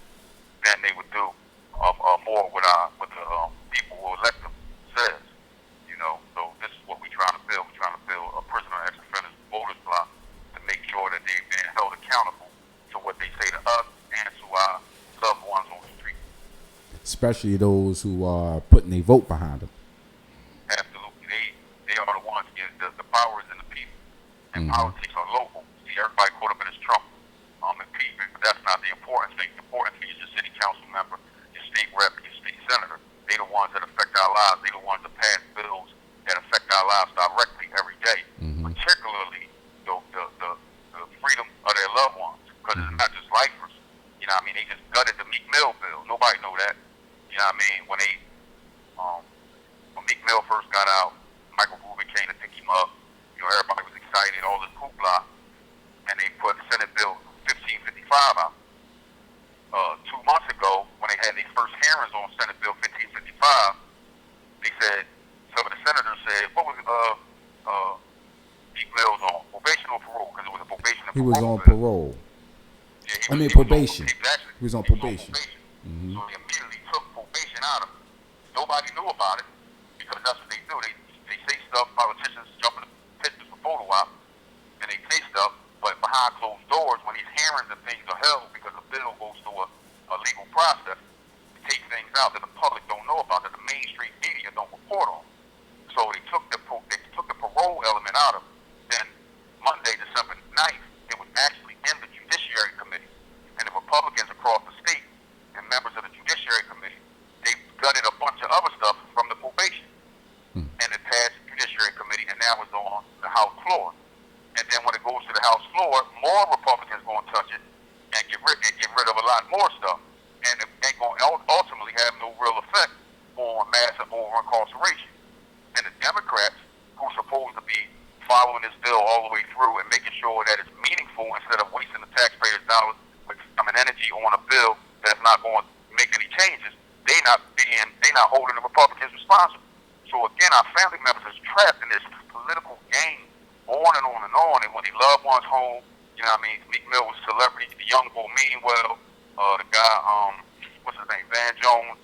then they would do more with the people who elect them says. So this is what we're trying to build. We're trying to build a prisoner ex-offenders voters block to make sure that they're being held accountable to what they say to us and to our loved ones on the street. Especially those who are putting a vote behind them. Absolutely. They are the ones that the power is in the people. And politics are local. See, everybody caught up in this Trump impeachment, but that's not the important thing. The important thing is your city council member, your state rep, your state senator. They're the ones that affect our lives. They're the ones that pass bills that affect our lives directly every day, particularly the freedom of their loved ones, because it's not just lifers. They just gutted the Meek Mill bill. Nobody know that. When Meek Mill first got out, Michael Rubin came to pick him up. Everybody was excited, all this hoopla, and they put Senate Bill 1555 out. 2 months ago, when they had their first hearings on Senate Bill 1555, they said, some of the senators said, what was Meek Mill's on? Probation or parole? Because it was a probation and He was parole on bill. parole. Yeah, probation. Exactly. He was on probation. So they immediately took probation out of him. Nobody knew about it because that's what they do. They say stuff, politicians jump in the pictures for photo op, and they say stuff, but behind closed doors, when these hearings and things are held because the bill goes through a legal process, they take things out that the public don't know about, that the mainstream media don't report on. So they took the parole element out of it. Then Monday, December 9th, it was actually in the Judiciary Committee. And the Republicans across the state and members of the Judiciary Committee, they gutted a bunch of other stuff from the probation. And it passed the Judiciary Committee, and now it's on the House floor. And then when it goes to the House floor, more Republicans going to touch it and get rid of a lot more stuff. And it ain't going to ultimately have no real effect on massive over-incarceration. And the Democrats, who are supposed to be following this bill all the way through and making sure that it's meaningful instead of wasting the taxpayers' dollars with time and energy on a bill that's not going to make any changes, they not holding the Republicans responsible. So again, our family members is trapped in this political game on and on and on. And when their loved ones home, You know what I mean? Meek Mill was a celebrity. The young boy Meanwell, the guy, what's his name, Van Jones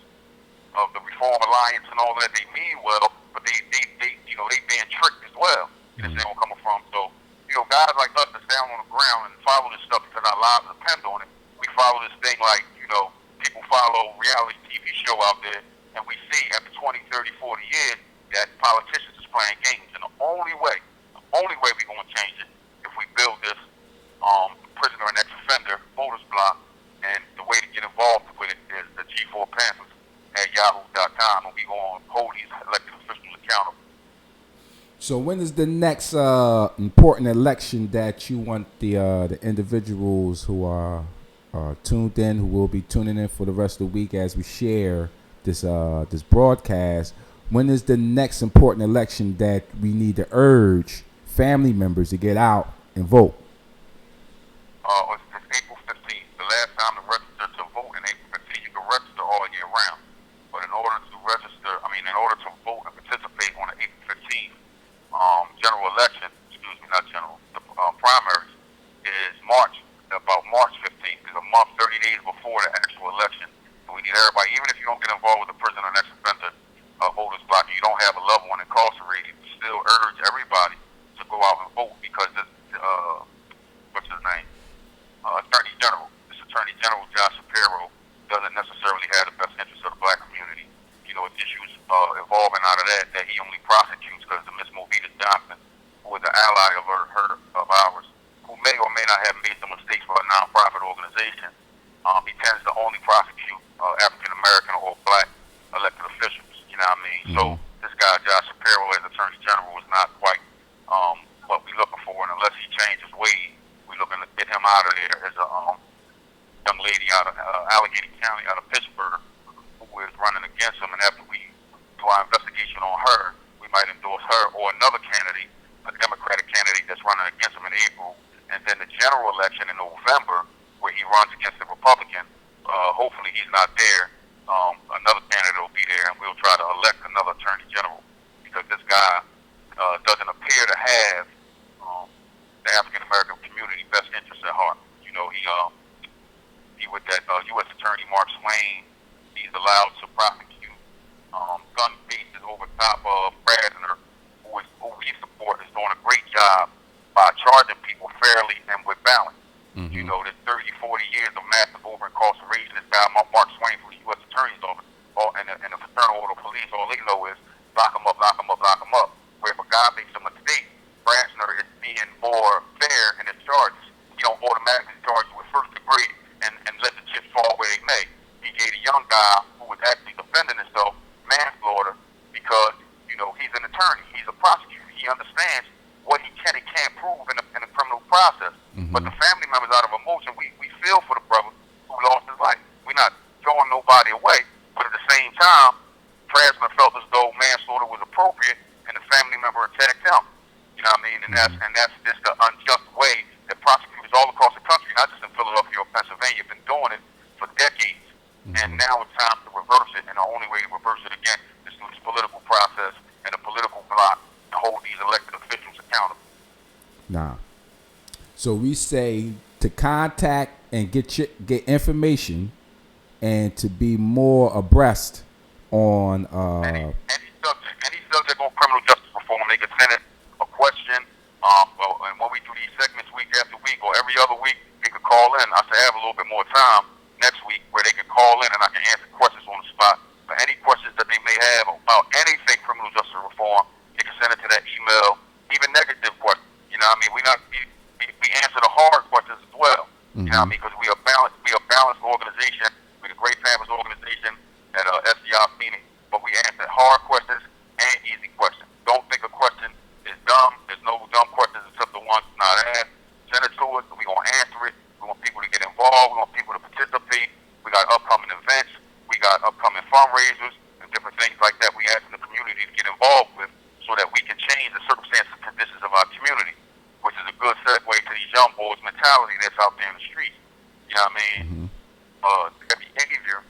of the Reform Alliance and all that. They mean well, but they you know, they being tricked as well. You know where I'm coming from. So, you know, guys like us that's down on the ground and follow this stuff because our lives depend on it. We follow this thing like, you know, people follow reality TV show out there, and we see after 20, 30, 40 years that politicians is playing games. And the only way we're going to change it if we build this prisoner and ex-offender voters block, and the way to get involved with it is the G4 Panthers at yahoo.com, and we going to hold these elected officials accountable. So when is the next important election that you want the individuals who are tuned in, who will be tuning in for the rest of the week as we share this this broadcast? When is the next important election that we need to urge family members to get out and vote? It's April 15th. The last time to register to vote in April 15th, you can register all year round. But in order to vote and participate on the April 15th general election, the primaries is about March 15th. It's a month, 30 days before the actual election. So we need everybody, even if you don't get involved with the prisoner and ex-offender voters block, and you don't have a loved one incarcerated, we still urge everybody to go out and vote because this, what's his name? Attorney General Josh Shapiro doesn't necessarily have the best interest of the black community. You know, with issues evolving out of that he only prosecutes because of Miss Movita Johnson, who is an ally of ours, who may or may not have made some mistakes for a nonprofit organization. He tends to only prosecute African American or black elected officials. You know what I mean? So this guy Josh Shapiro as Attorney General is not quite what we're looking for, and unless he changes ways, we're looking to get him out of there. As a young lady out of Allegheny County, out of Pittsburgh, who is running against him, and after we do our investigation on her, we might endorse her or another candidate, a Democratic candidate that's running against him in April, and then the general election in November, where he runs against the Republican. Hopefully he's not there. Another candidate will be there, and we'll try to elect another Attorney General, because this guy doesn't appear to have the African American community best interests at heart. You know, he with that U.S. Attorney Mark Swain, he's allowed to prosecute gun cases over top of Brasner, who we support, is doing a great job by charging people fairly and with balance. You know, there's 30, 40 years of massive over-incarceration. This guy, Mark Swain, from the U.S. Attorney's Office, and the Fraternal Order of Police, all they know is lock him up, lock him up, lock him up. Where if a guy makes a mistake, Brasner is being more fair in his charges. He don't automatically charge you with first degree and let the chips fall where they may. He gave a young guy who was actually defending himself manslaughter because, you know, he's an attorney. He's a prosecutor. He understands what he can and can't prove in the criminal process. But the family members, out of emotion, we feel for the brother who lost his life. We're not throwing nobody away, but at the same time, Brasner felt as though manslaughter was appropriate, and the family member attacked him. You know what I mean? And that's just the unjust way that prosecutors all across the country, not just in Philadelphia or Pennsylvania, have been doing it for decades. And now it's time to reverse it, and the only way to reverse it again is through this political process and a political block to hold these elected officials accountable. Nah. So we say to contact and get information, and to be more abreast on Any subject on criminal justice reform, they can send it a question. And when we do these segments week after week or every other week, they can call in. I should have a little bit more time next week where they can call in and I can answer questions on the spot. But any questions that they may have about anything criminal justice reform, they can send it to that email. Even negative questions. You know what I mean? We answer the hard questions as well. You know what I mean? Because we are balanced organization. We're the Great Families organization at SDI Phoenix. But we answer hard questions and easy questions. Don't think a question is dumb. There's no dumb questions except the ones not asked. Send it to us, and we're going to answer it. We want people to get involved. We want people to participate. We got upcoming events. We got upcoming fundraisers and different things like that we ask the community to get involved with so that we can change the circumstances and conditions of our community, which is a good segue to these young boys' mentality that's out there in the streets. You know what I mean? Their behavior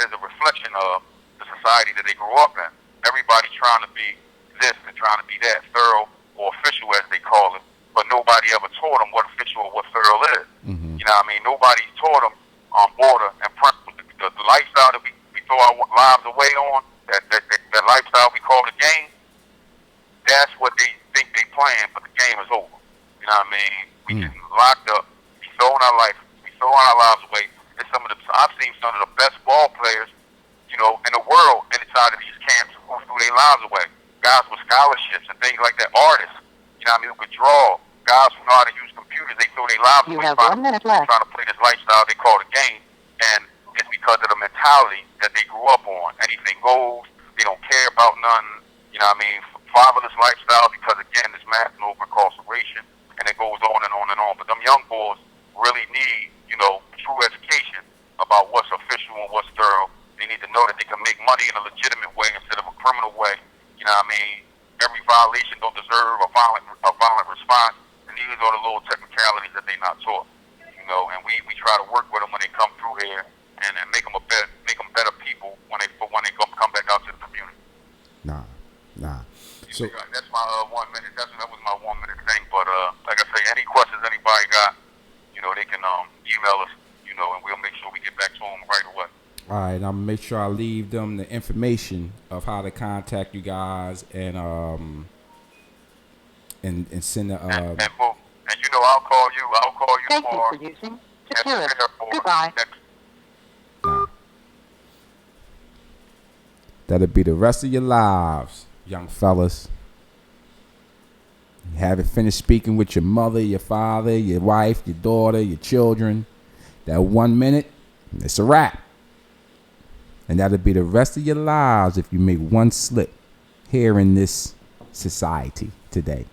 is a reflection of the society that they grew up in. Everybody trying to be this and trying to be that, thorough or official as they call it, but but nobody ever taught them what official or what thorough is. Mm-hmm. You know what I mean? Nobody taught them order and principle. The lifestyle that we throw our lives away on, that lifestyle we call the game, that's what they think they playing, but the game is over. You know what I mean? We getting locked up. We throwing our lives away. It's I've seen some of the best ball players, you know, in the world inside of these camps who threw their lives away. Guys with scholarships and things like that. Artists, you know what I mean, who could draw. Guys who know how to use computers, they throw their lives You away have 1 minute left. trying to play this lifestyle they call the game. And it's because of the mentality that they grew up on. Anything goes. They don't care about nothing. You know what I mean? Fatherless lifestyle because, again, it's mass and over incarceration. And it goes on and on and on. But them young boys really need, you know, true education about what's official and what's thorough. They need to know that they can make money in a legitimate way instead of a criminal way. You know what I mean? Every violation don't deserve a violent response. And these are the little technicalities that they not taught. You know, and we try to work with them when they come through here and make them better people when they come back out to the community. Nah. So That's my 1 minute. That was my 1 minute thing. But like I say, any questions anybody got, you know, they can email us, you know, and we'll make sure we get back to them right away. all right, I'm gonna make sure I leave them the information of how to contact you guys and send the And boom. And you know, I'll call you Thank you tomorrow. for using and Securus. prepare for Goodbye. next Nah. That'll be the rest of your lives, young fellas. You haven't finished speaking with your mother, your father, your wife, your daughter, your children. That 1 minute, it's a wrap. And that'll be the rest of your lives if you make one slip here in this society today.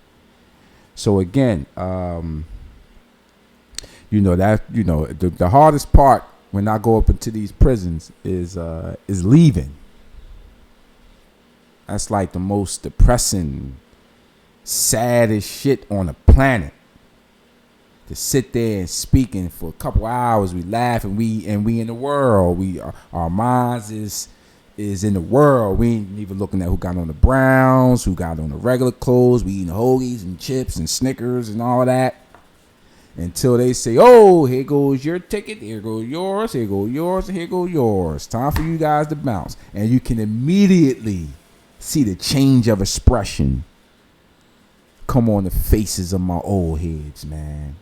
So again, the hardest part when I go up into these prisons is leaving. That's like the most depressing, saddest shit on the planet. To sit there and speaking for a couple hours, we laugh and we in the world. Our minds is in the world. We ain't even looking at who got on the Browns, who got on the regular clothes. We eating hoagies and chips and Snickers and all that. Until they say, oh, here goes your ticket, here goes yours, here goes yours, and here goes yours. Time for you guys to bounce. And you can immediately see the change of expression come on the faces of my old heads, man.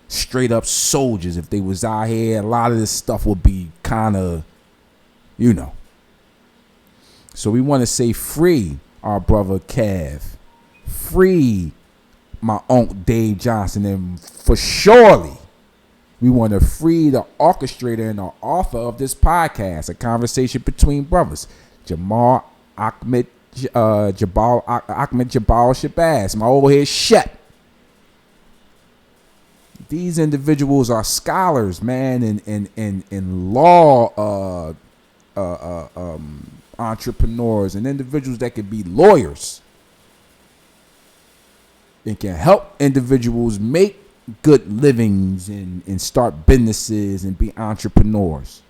Straight up soldiers. If they was out here, a lot of this stuff would be kind of, you know. So we want to say free our brother Kev. Free my Uncle Dave Johnson. And for surely, we want to free the orchestrator and the author of this podcast, A Conversation Between Brothers, Jamal Ahmed Jabal Shabazz, my old head Shep. These individuals are scholars, man, in law entrepreneurs and individuals that can be lawyers and can help individuals make good livings and start businesses and be entrepreneurs.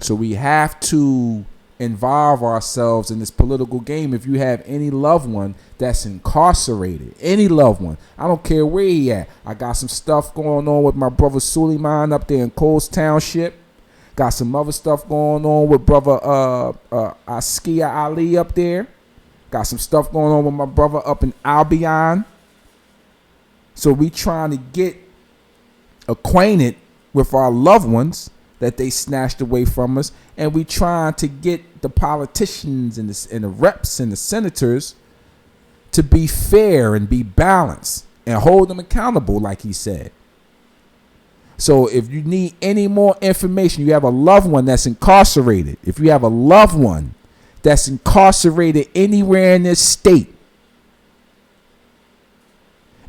So we have to involve ourselves in this political game. If you have any loved one that's incarcerated, any loved one, I don't care where he at. I got some stuff going on with my brother Suleiman up there in Coles Township. Got some other stuff going on with brother Askia Ali up there. Got some stuff going on with my brother up in Albion. So we trying to get acquainted with our loved ones that they snatched away from us, and we trying to get the politicians and the reps and the senators to be fair and be balanced and hold them accountable, like he said. So if you need any more information, you have a loved one that's incarcerated. If you have a loved one that's incarcerated anywhere in this state,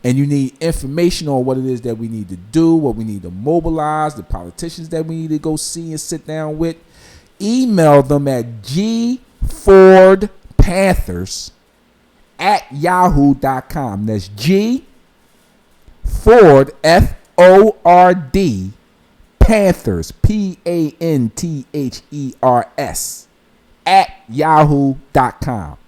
and you need information on what it is that we need to do, what we need to mobilize, the politicians that we need to go see and sit down with, email them at gfordpanthers@yahoo.com. That's G Ford, F-O-R-D, Panthers, P-A-N-T-H-E-R-S, @yahoo.com.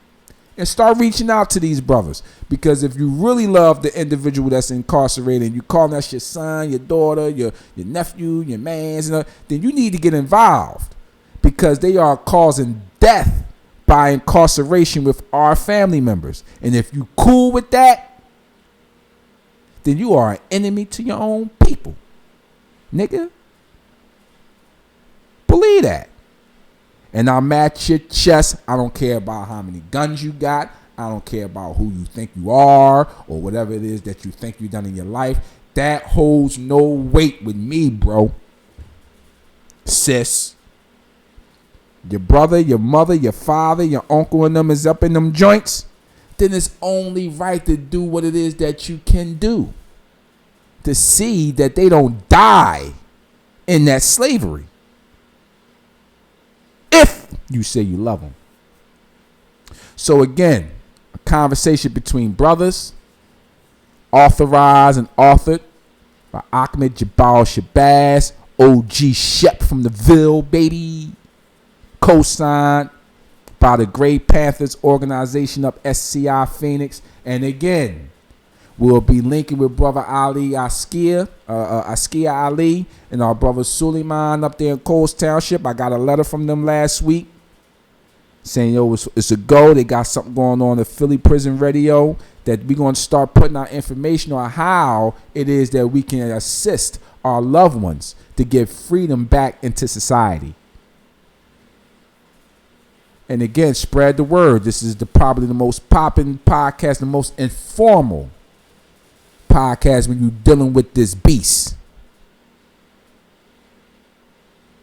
and start reaching out to these brothers. Because if you really love the individual that's incarcerated and you call that your son, your daughter, your nephew, your mans, then you need to get involved, because they are causing death by incarceration with our family members. And if you cool with that, then you are an enemy to your own people. Nigga. Believe that. And I'll match your chest. I don't care about how many guns you got. I don't care about who you think you are or whatever it is that you think you've done in your life. That holds no weight with me, bro. Sis. Your brother, your mother, your father, your uncle and them is up in them joints. Then it's only right to do what it is that you can do to see that they don't die in that slavery. If you say you love them. So again, a conversation between brothers, authorized and authored by Ahmed Jabal Shabazz, OG Shep from the Ville, baby. Co-signed by the Grey Panthers organization of SCI Phoenix. And again, we'll be linking with brother Ali Askia Ali and our brother Suleiman up there in Coles Township. I got a letter from them last week saying, yo, it's a go. They got something going on at Philly Prison Radio that we're going to start putting our information on how it is that we can assist our loved ones to get freedom back into society. And again, spread the word. This is probably the most popping podcast, the most informal podcast when you're dealing with this beast.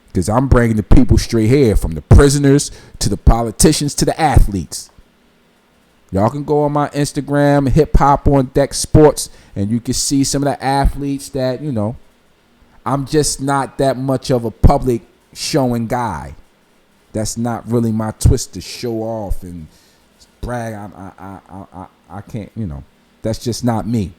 Because I'm bringing the people straight here, from the prisoners to the politicians to the athletes. Y'all can go on my Instagram, Hip Hop on Deck Sports, and you can see some of the athletes that, I'm just not that much of a public showing guy. That's not really my twist to show off and brag. I can't, that's just not me.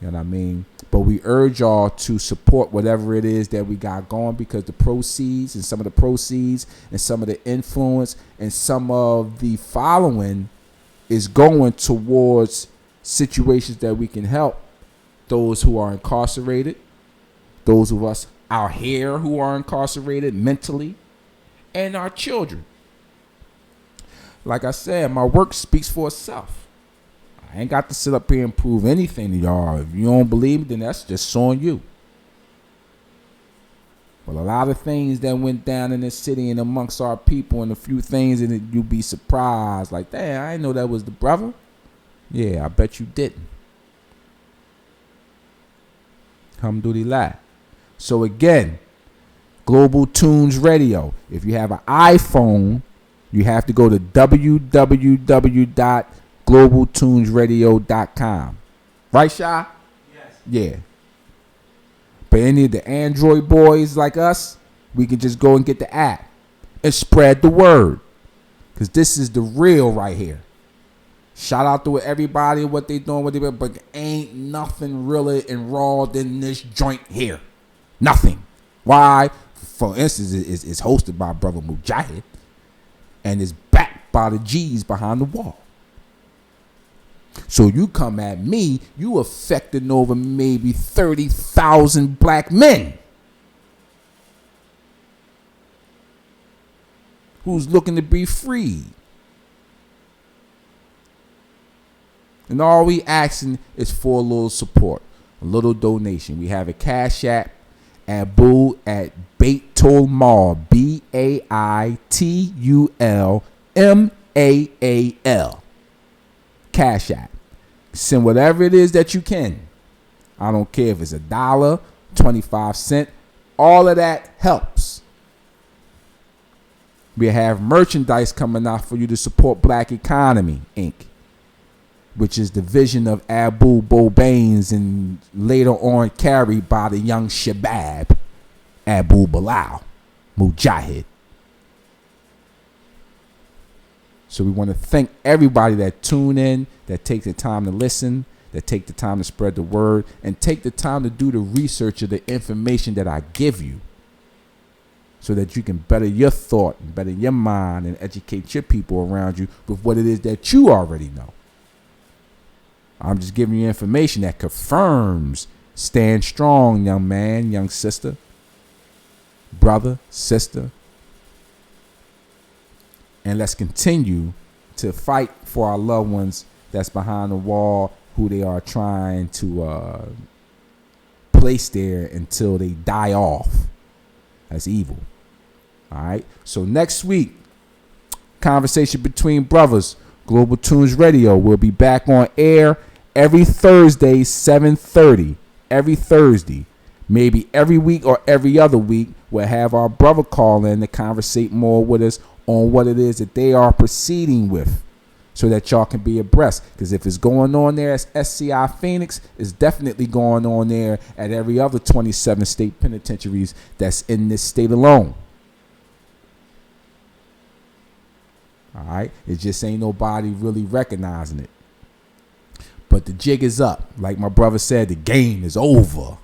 You know what I mean? But we urge y'all to support whatever it is that we got going, because the proceeds and some of the influence and some of the following is going towards situations that we can help those who are incarcerated, those of us out here who are incarcerated mentally, and our children. Like I said, my work speaks for itself. I ain't got to sit up here and prove anything to y'all. If you don't believe me, then that's just on you. But a lot of things that went down in this city and amongst our people, and a few things that you'll be surprised. Like, damn, I didn't know that was the brother. Yeah, I bet you didn't. Alhamdulillah. So again, Global Tunes Radio. If you have an iPhone, you have to go to www.globaltunesradio.com. Right, Sha? Yes. Yeah. But any of the Android boys like us, we can just go and get the app and spread the word. Because this is the real right here. Shout out to everybody, what they doing, but ain't nothing realer and raw than this joint here. Nothing. Why? For instance, it's hosted by Brother Mujahid and is backed by the G's behind the wall. So you come at me, you affecting over maybe 30,000 black men who's looking to be free. And all we asking is for a little support, a little donation. We have a Cash App, Abu at Baitulmal, BAITULMAAL. Cash App. Send whatever it is that you can. I don't care if it's $1, 25 cents. All of that helps. We have merchandise coming out for you to support Black Economy, Inc., which is the vision of Abu Bobaines and later on carried by the young Shabab, Abu Bilal, Mujahid. So we want to thank everybody that tune in, that take the time to listen, that take the time to spread the word, and take the time to do the research of the information that I give you. so that you can better your thought and better your mind and educate your people around you with what it is that you already know. I'm just giving you information that confirms. Stand strong, young man, young sister, brother, sister. And let's continue to fight for our loved ones that's behind the wall, who they are trying to place there until they die off. That's evil. All right. So next week, Conversation Between Brothers, Global Tunes Radio will be back on air every Thursday, 7:30. Every Thursday. Maybe every week or every other week, we'll have our brother call in to conversate more with us on what it is that they are proceeding with, so that y'all can be abreast. Because if it's going on there as SCI Phoenix, it's definitely going on there at every other 27 state penitentiaries that's in this state alone. All right? It just ain't nobody really recognizing it. But the jig is up. Like my brother said, the game is over.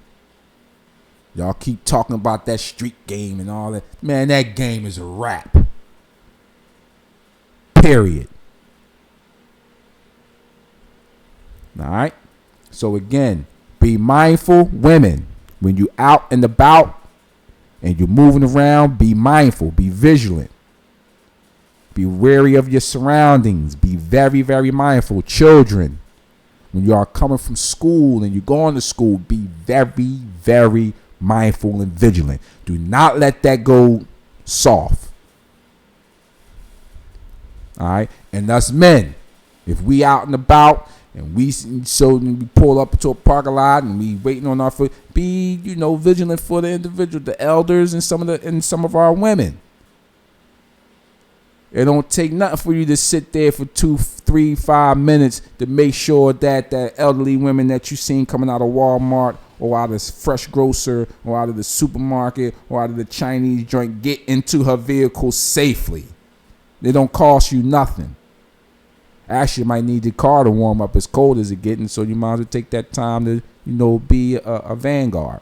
Y'all keep talking about that street game and all that. Man, that game is a wrap. Period. All right? So again, be mindful, women. When you out and about and you're moving around, be mindful, be vigilant. Be wary of your surroundings. Be very, very mindful. Children, when you are coming from school and you're going to school, be very, very mindful and vigilant. Do not let that go soft. All right? And us men, if we out and about and we pull up into a parking lot and we waiting on our foot, be, vigilant for the individual, the elders and some of our women. It don't take nothing for you to sit there for 2, 3, 5 minutes to make sure that that elderly women that you seen coming out of Walmart or out of Fresh Grocer or out of the supermarket or out of the Chinese joint get into her vehicle safely. They don't cost you nothing. Actually, you might need the car to warm up as cold as it getting, so you might as well take that time to, be a vanguard.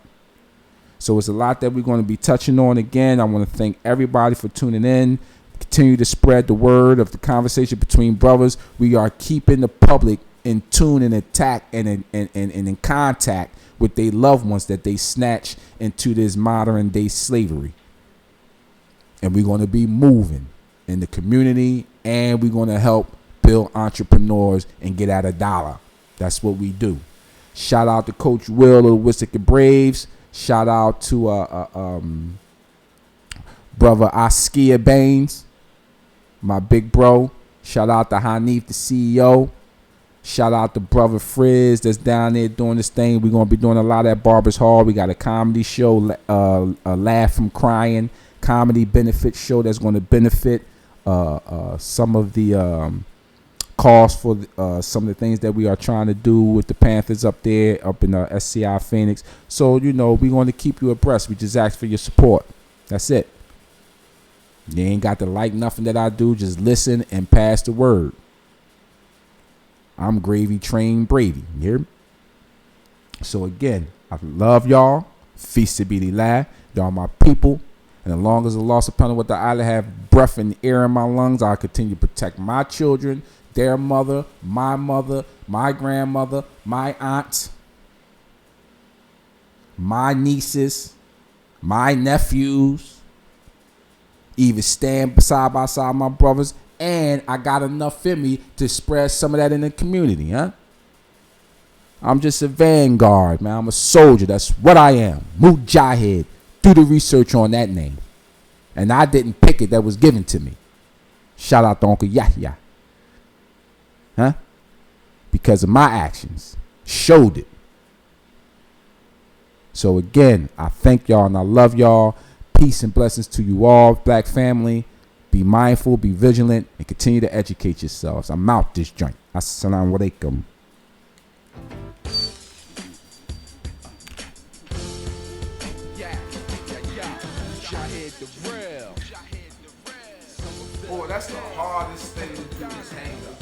So it's a lot that we're going to be touching on again. I want to thank everybody for tuning in. Continue to spread the word of the Conversation Between Brothers. We are keeping the public in tune and in contact with their loved ones that they snatch into this modern day slavery. And we're going to be moving in the community, and we're going to help build entrepreneurs and get at $1. That's what we do. Shout out to Coach Will of the Wissahickon Braves. Shout out to brother Askia Baines, my big bro. Shout out to Hanif, the CEO. Shout out to brother Frizz that's down there doing this thing. We're going to be doing a lot at Barber's Hall. We got a comedy show, a Laugh from Crying comedy benefit show that's going to benefit some of the costs for some of the things that we are trying to do with the Panthers up there, up in SCI Phoenix. So, we're going to keep you abreast. We just ask for your support. That's it. You ain't got to like nothing that I do. Just listen and pass the word. I'm Gravy Train Brady. You hear me? So again, I love y'all. Feast to be the lad. Y'all my people. And as long as the loss upon what the island have breath and air in my lungs, I'll continue to protect my children, their mother, my grandmother, my aunts, my nieces, my nephews. Even stand side by side my brothers, and I got enough in me to spread some of that in the community, huh? I'm just a vanguard, man. I'm a soldier. That's what I am. Mujahid. Do the research on that name. And I didn't pick it. That was given to me. Shout out to Uncle Yahya. Huh? Because of my actions. Showed it. So again, I thank y'all and I love y'all. Peace and blessings to you all, black family. Be mindful, be vigilant, and continue to educate yourselves. I'm out this joint. Assalamu alaikum. Oh, that's the hardest thing to do is hang up.